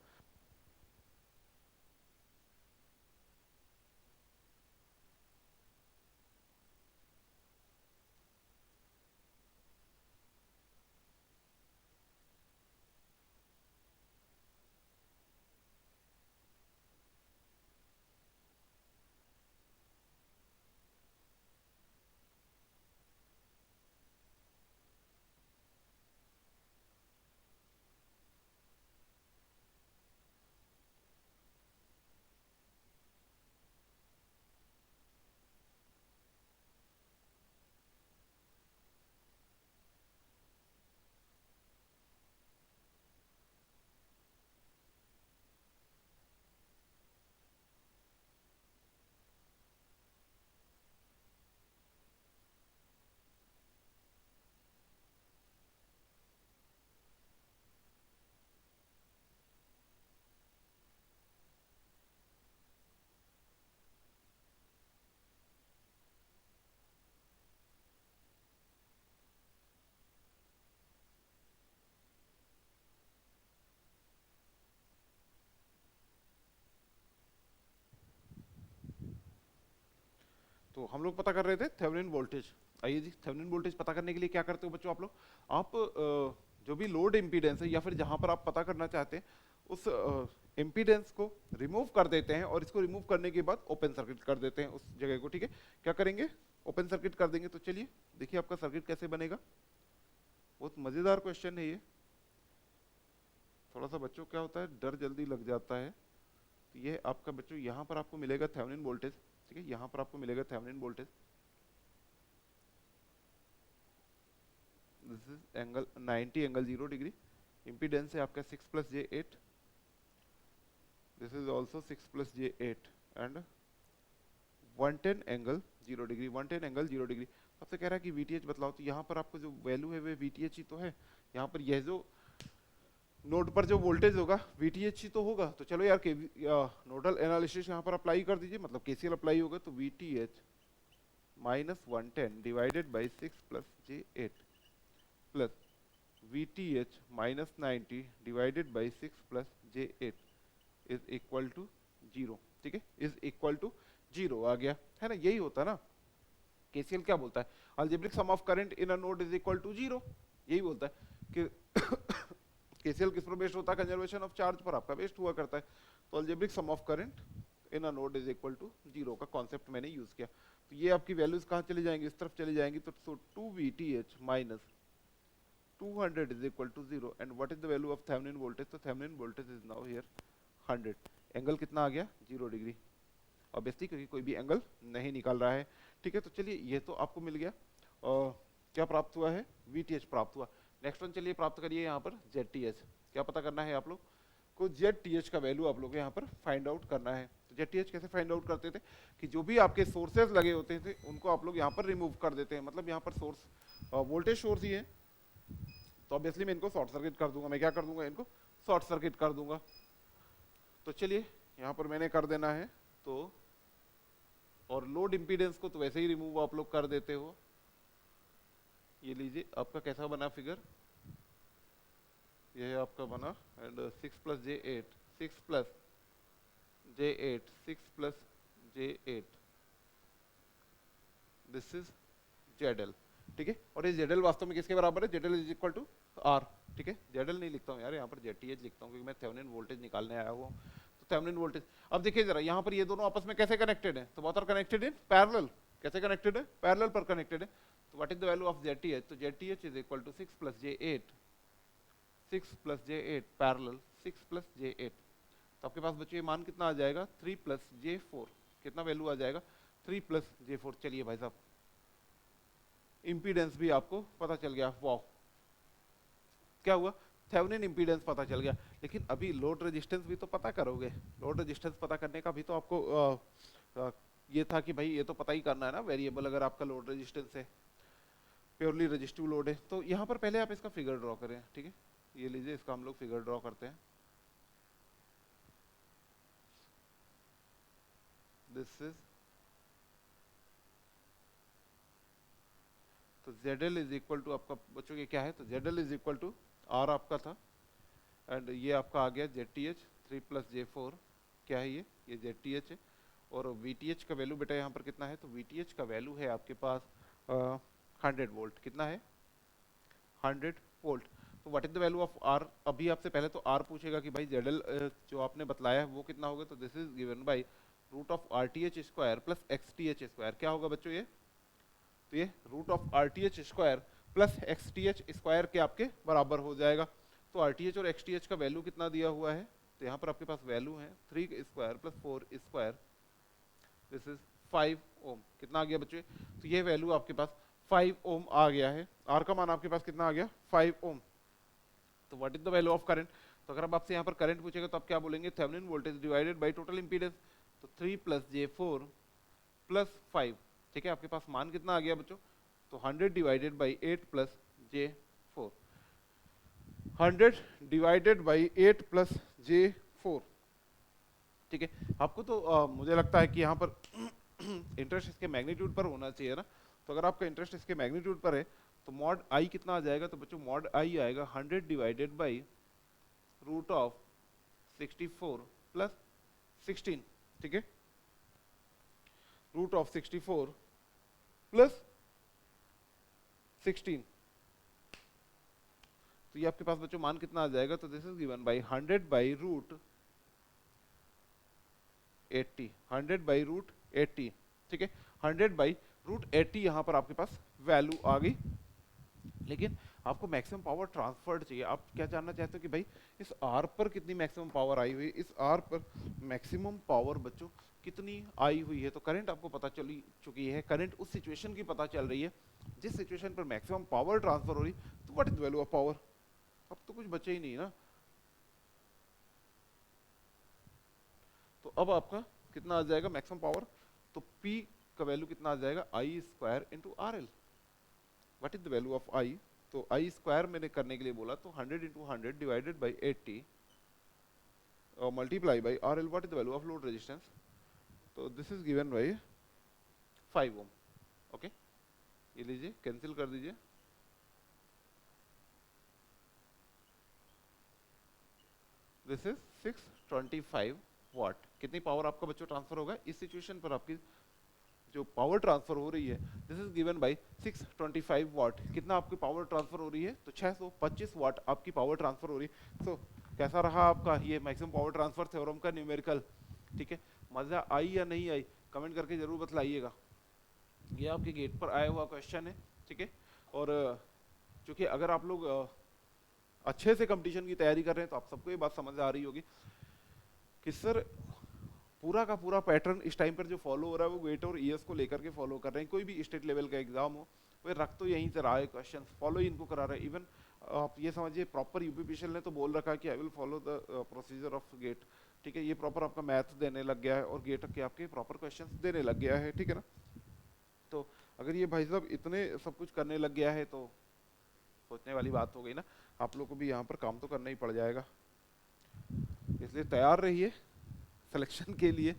तो हम लोग पता कर रहे थे थेवेनिन वोल्टेज। आइए जी, थेवेनिन वोल्टेज पता करने के लिए क्या करते हो बच्चों आप लोग, आप जो भी लोड इम्पीडेंस है या फिर जहां पर आप पता करना चाहते हैं उस इम्पीडेंस को रिमूव कर देते हैं, और इसको रिमूव करने के बाद ओपन सर्किट कर देते हैं उस जगह को। ठीक है, क्या करेंगे, ओपन सर्किट कर देंगे। तो चलिए देखिए आपका सर्किट कैसे बनेगा, बहुत मजेदार क्वेश्चन है ये। थोड़ा सा बच्चों क्या होता है, डर जल्दी लग जाता है। तो ये आपका बच्चों यहाँ पर आपको मिलेगा थेवेनिन वोल्टेज। ठीक है, यहाँ पर आपको मिलेगा Thevenin voltage, this is angle 90 angle 0 degree, impedance है आपका 6 plus J 8, this is also 6 plus J 8 and 110 angle 0 degree, 110 angle 0 degree. आपसे कह रहा है कि वीटीएच बतलाओ, तो यहाँ पर आपको जो वैल्यू है वो वीटीएच ही तो है। यहाँ पर यह जो नोड पर जो वोल्टेज होगा वीटीएच ही तो होगा। तो चलो यार नोडल एनालिसिस यहाँ पर अप्लाई कर दीजिए, मतलब केसीएल अप्लाई होगा, तो VTH minus 110 divided by 6 plus J 8 plus VTH minus 90 divided by 6 plus J 8 is equal to 0। ठीक है, इज इक्वल टू 0 आ गया है ना, यही होता है ना। केसीएल क्या बोलता है, algebraic sum of current in a node is equal to 0, यही बोलता है कि केसीएल किस पर बेस्ड होता है, कंजर्वेशन ऑफ चार्ज पर आपका बेस्ड हुआ करता है। तो algebraic sum of current in a node is equal to 0 का कॉन्सेप्ट मैंने यूज किया। तो ये आपकी वैल्यूज कहाँ चली जाएंगी, इस तरफ चली जाएंगी, तो 2 VTH minus 200 is equal to 0 and what is the value of Thevenin voltage? तो Thevenin voltage is now here 100. Angle कितना आ गया? 0 डिग्री, ऑब्वियसली क्योंकि कोई भी एंगल नहीं निकाल रहा है। ठीक है, तो चलिए ये तो आपको मिल गया। और क्या प्राप्त हुआ है? VTH प्राप्त हुआ। नेक्स्ट वन चलिए प्राप्त करिए यहाँ पर ZTH। क्या पता करना है आप लोग को? ZTH का वैल्यू आप लोग को यहाँ पर फाइंड आउट करना है। तो ZTH कैसे फाइंड आउट करते थे कि जो भी आपके सोर्सेज लगे होते थे उनको आप लोग यहाँ पर रिमूव कर देते हैं। मतलब यहाँ पर सोर्स वोल्टेज सोर्स ही है, तो ऑब्वियसली मैं इनको शॉर्ट सर्किट कर दूंगा। मैं क्या कर दूंगा? इनको शॉर्ट सर्किट कर दूंगा। तो चलिए यहाँ पर मैंने कर देना है। तो और लोड इंपीडेंस को तो वैसे ही रिमूव आप लोग कर देते हो। ये लीजिए आपका कैसा बना फिगर, ये आपका बना and 6 plus J8 6 plus J8 6 plus J8, this is ZL। ठीक है, और ये ZL वास्तव में किसके बराबर है? ZL is equal to R। ठीक है, ZL नहीं लिखता हूँ यार, यहाँ पर ZTH लिखता हूँ क्योंकि मैं थेवेनिन वोल्टेज निकालने आया हूँ। तो थेवेनिन वोल्टेज, अब देखिए जरा यहाँ पर ये दोनों आपस में कैसे कनेक्टेड है? तो both are connected in parallel. कैसे कनेक्टेड है? पैरेलल पर कनेक्टेड है। तो what is the value of ZTH? तो ZTH is equal to 6 plus J8 6 plus J8 parallel 6 plus J8। तो आपके पास बच्चों ये मान कितना आ जाएगा? 3 प्लस J4। कितना वैल्यू आ जाएगा? 3 प्लस J4। चलिए भाई साहब इंपीडेंस भी आपको पता चल गया। वाह, क्या हुआ? थेवेनिन इंपीडेंस पता चल गया। लेकिन अभी लोड रेजिस्टेंस भी तो पता करोगे। लोड रेजिस्टेंस पता करने का भी तो आपको ये था कि भाई ये तो पता ही करना है ना वेरिएबल, अगर आपका लोड रेजिस्टेंस है, प्योरली रेजिस्टिव लोड है। तो यहाँ पर पहले आप इसका फिगर ड्रॉ करें। ठीक है, ये लीजिए इसका हम लोग फिगर ड्रॉ करते हैं। दिस इज, तो ZL इज इक्वल टू आपका बच्चों ये क्या है? तो ZL is equal to R आपका था एंड ये आपका आ गया ZTH 3 प्लस J4। क्या है ये ZTH है। और VTH का वैल्यू बेटा यहाँ पर कितना है? तो VTH का वैल्यू है आपके पास 100 वोल्ट। कितना है? 100 वोल्ट। तो what is the value of R? अभी आपसे पहले तो R पूछेगा कि भाई ZL जो आपने बतलाया है वो कितना होगा? तो this is given by root of RTH square plus XTH square. क्या होगा बच्चों ये? तो ये root of RTH square plus XTH square के आपके बराबर हो जाएगा। तो RTH और XTH का वैल्यू कितना दिया हुआ है? तो यहाँ पर आपके पास वैल्यू है 3 square plus 4 square, this is 5 ओम। कितना आ गया बच्चों? तो ये वैल्यू आपके पास 5 ओम आ गया है। R का मान आपके पास कितना आ गया? 5 ओम। तो what is the value of current? तो अगर अब आपसे यहाँ पर करंट पूछेगा तो आप क्या बोलेंगे? Thevenin voltage divided by total impedance. तो 3 प्लस J4 प्लस 5। ठीक है, आपके पास मान कितना आ गया बच्चों? तो 100 divided by 8 plus J4। 100 divided by 8 plus J4। ठीक है, आपको तो मुझे लगता है कि यहाँ पर इंटरेस्ट इसके मैग्नीट्यूड पर होना चाहिए ना। तो अगर आपका इंटरेस्ट इसके मैग्नीट्यूड पर है तो मॉड आई कितना आ जाएगा? तो बच्चों मॉड आई आएगा 100 divided by root of 64 plus 16। ठीक है, रूट ऑफ 64 प्लस 16। तो ये आपके पास बच्चों मान कितना आ जाएगा? तो this is given by 100 by root 80। 100 by root 80। ठीक है, 100 बाई रूट 80 यहाँ पर आपके पास वैल्यू आ गई। लेकिन आपको मैक्सिमम पावर ट्रांसफर्ड चाहिए। आप क्या जानना चाहते हो कि भाई इस R पर कितनी मैक्सिमम पावर आई हुई? इस R पर मैक्सिमम पावर बच्चों कितनी आई हुई है? तो करंट आपको पता चली चुकी है। करंट उस सिचुएशन की पता चल रही है जिस सिचुएशन पर मैक्सिमम पावर ट्रांसफर हो रही। तो what is value of power? अब तो कुछ बचे ही नहीं ना। तो अब आपका कितना आ जाएगा मैक्सिमम पावर? तो P का वैल्यू कितना आ जाएगा? I square into RL। What is the value of I? तो आई स्क्वायर मैंने करने के लिए बोला, तो 100 इंटू 100 डिवाइडेड बाई 80 और multiply by RL। What is the value of load resistance? तो this is given by 5 ohm. Okay, ये लीजिए कैंसिल कर दीजिए। This is 625 watt. कितनी पावर आपका बच्चों ट्रांसफर होगा इस सिचुएशन पर? आपकी जो पावर ट्रांसफर हो रही है दिस इज गिवन बाय 625 वाट। कितना आपकी पावर ट्रांसफर हो रही है? तो 625 वाट आपकी पावर ट्रांसफर हो रही है। तो कैसा रहा आपका ये मैक्सिमम पावर ट्रांसफर थ्योरम का न्यूमेरिकल? ठीक है, मजा आई या नहीं आई? कमेंट करके जरूर बतलाइएगा। ये आपके गेट पर आया हुआ क्वेश्चन है। ठीक है, और क्योंकि अगर आप लोग अच्छे से कंपटीशन की तैयारी कर रहे हैं तो आप सबको ये बात समझ आ रही होगी कि सर पूरा का पूरा पैटर्न इस टाइम पर जो फॉलो हो रहा है वो वेट और ईएस को लेकर के फॉलो कर रहे हैं। कोई भी स्टेट लेवल का एग्जाम हो वो रख तो यहीं से रहा है, क्वेश्चन फॉलो ही इनको करा रहे हैं। इवन आप ये समझिए प्रॉपर यूपीपीसीएल ने तो बोल रखा है कि I will follow the procedure of gate, ठीक है। ये प्रॉपर आपका मैथ देने लग गया है और गेट के आपके प्रॉपर क्वेश्चन देने लग गया है, ठीक है ना। तो अगर ये भाई साहब इतने सब कुछ करने लग गया है तो सोचने वाली बात हो गई ना, आप लोग को भी यहाँ पर काम तो करना ही पड़ जाएगा। इसलिए तैयार रहिए सिलेक्शन के लिए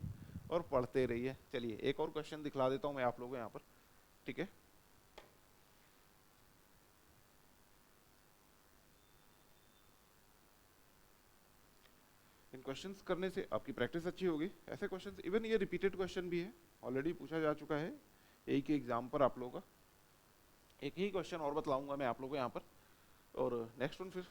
और पढ़ते रहिए। चलिए एक और क्वेश्चन दिखला देता हूँ मैं आप लोगों को यहाँ पर, ठीक है। इन क्वेश्चंस करने से आपकी प्रैक्टिस अच्छी होगी। ऐसे क्वेश्चंस, इवन ये रिपीटेड क्वेश्चन भी है, ऑलरेडी पूछा जा चुका है एक ही एग्जाम पर आप लोगों का। एक ही क्वेश्चन और बतलाऊंगा मैं आप लोगों को यहाँ पर, और नेक्स्ट वन फिर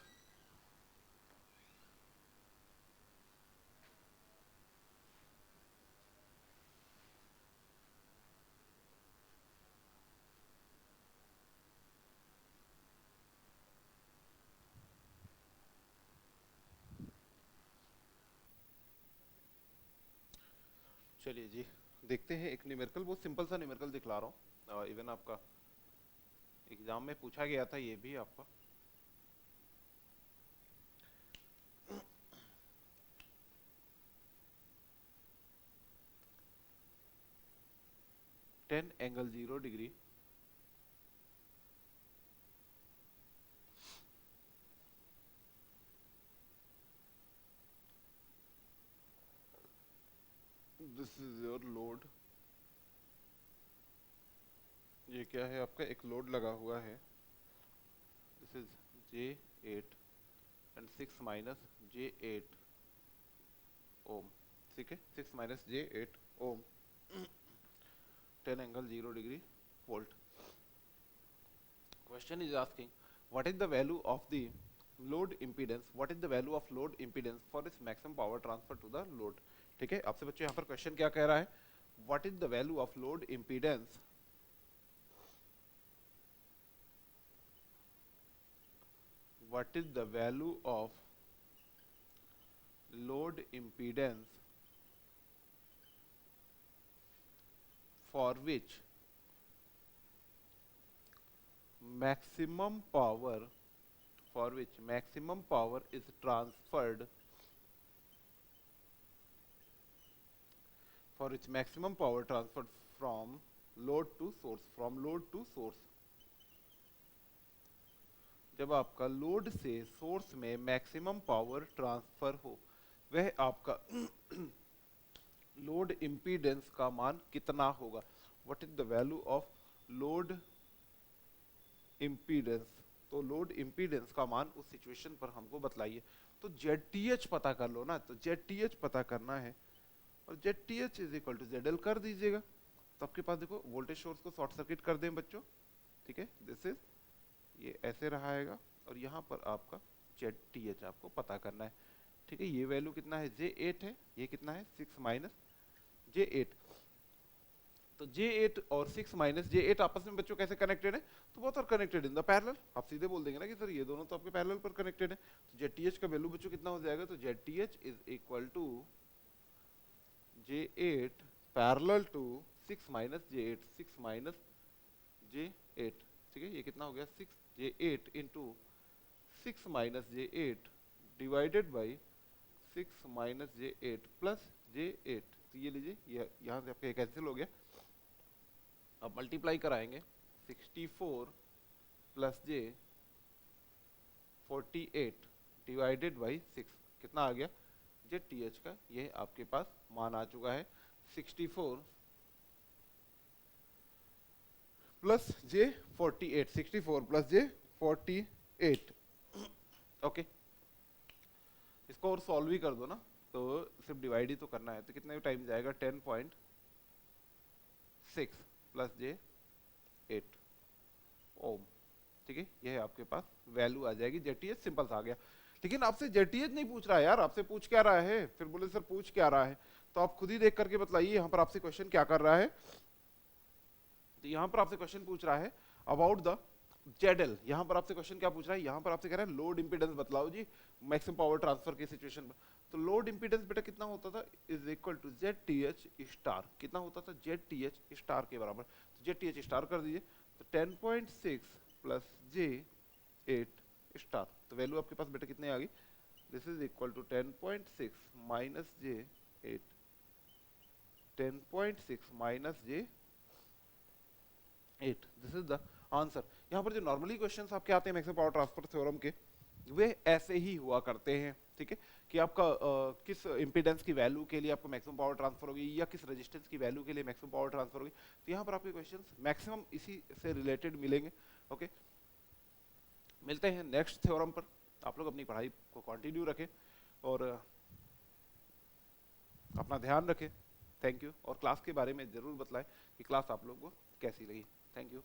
चलिए जी देखते हैं। एक न्यूमेरिकल, बहुत सिंपल सा न्यूमेरिकल दिखला रहा हूँ, इवन आपका एग्जाम में पूछा गया था ये भी आपका। Ten angle 0 degree this is your load. ये क्या है आपका, एक लोड लगा हुआ है। This is J8 and 6 minus J8 ohm, ठीक है। 6 minus J8 ohm, 10 angle 0 degree volt. Question is asking what is the value of the load impedance, what is the value of load impedance for its maximum power transfer to the load, ठीक है। आपसे बच्चों यहाँ पर क्वेश्चन क्या कह रहा है, what is the value of load impedance, what is the value of load impedance for which maximum power, for which maximum power is transferred, for which maximum power transferred from load to source, from load to source। जब आपका लोड से सोर्स में मैक्सिमम पावर ट्रांसफर हो वह आपका लोड इम्पीडेंस का मान कितना होगा। What is the value of load impedance, तो लोड इम्पीडेंस का मान उस सिचुएशन पर हमको बतलाइए। तो ZTH पता कर लो ना, तो ZTH पता करना है और ZTH is equal to ZL कर दीजिएगा। तो आपके पास देखो वोल्टेज सोर्स को शॉर्ट सर्किट कर दें बच्चों, ठीक है। दिस इज, ये ऐसे रहाएगा और यहाँ पर आपका ZTH आपको पता करना है, ठीक है। ये वैल्यू कितना है, J8 है, ये कितना है 6 माइनस J8। तो J8 और 6 माइनस J8 आपस में बच्चों कैसे कनेक्टेड है, तो both are connected in the parallel. आप सीधे बोल देंगे ना कि सर ये दोनों तो आपके पैरेलल पर कनेक्टेड है। तो ZTH का वैल्यू बच्चों कितना हो जाएगा, तो ZTH is equal to J8 parallel to 6 minus J8, 6 minus J8, ठीक है। ये कितना हो गया 6J8 into 6 minus J8 divided by 6 minus J8 plus J8। तो ये लीजिए, ये यहाँ से आपका कैंसिल हो गया। अब मल्टीप्लाई कराएंगे 64 प्लस J 48 डिवाइडेड बाई 6, कितना आ गया ZTH का, ये आपके पास मान आ चुका है 64 plus J48, 64 plus J48। Okay, इसको और सॉल्व भी कर दो ना, तो सिर्फ डिवाइड ही तो करना है। तो कितना टाइम जाएगा 10.6 प्लस J8 ओम, ठीक है। ये है आपके पास वैल्यू आ जाएगी। ZTH सिंपल सा आ गया। लेकिन आपसे ZTH नहीं पूछ रहा है यार, आपसे पूछ क्या रहा है, फिर बोले सर पूछ क्या रहा है। तो आप खुद ही देख करके बताइए यहाँ पर आपसे क्वेश्चन क्या कर रहा है। तो यहाँ पर आपसे क्वेश्चन पूछ रहा है अबाउट द जेडएल, यहाँ पर आपसे क्वेश्चन क्या पूछ रहा है, यहाँ पर आपसे कह रहा है लोड इंपीडेंस बतलाओ जी मैक्सिमम पावर ट्रांसफर की सिचुएशन में। तो लोड इंपीडेंस बेटा कितना होता था, is equal to Z T H star, कितना होता था, जेड टी एच स्टार के बराबर। तो जेड टी एच स्टार कर दीजिए, तो 10.6 प्लस जे 8 स्टार, तो वैल्यू आपके पास बेटा कितने आ गई, this is equal to 10.6 minus J 8, 10.6 minus J 8, this is the answer. यहाँ पर जो नॉर्मली क्वेश्चंस आपके आते हैं मैक्सिमम पावर ट्रांसफर थ्योरम के, वे ऐसे ही हुआ करते हैं, ठीक है, कि आपका किस इंपीडेंस की वैल्यू के लिए आपको मैक्सिमम पावर ट्रांसफर होगी या किस रेजिस्टेंस की वैल्यू के लिए मैक्सिमम पावर ट्रांसफर होगी। तो यहाँ पर आपके क्वेश्चंस मैक्सिमम इसी से रिलेटेड मिलेंगे। ओके, मिलते हैं नेक्स्ट थ्योरम पर। आप लोग अपनी पढ़ाई को कंटिन्यू रखें और अपना ध्यान रखें। थैंक यू, और क्लास के बारे में जरूर बतलाएं कि क्लास आप लोगों को कैसी लगी। Thank you.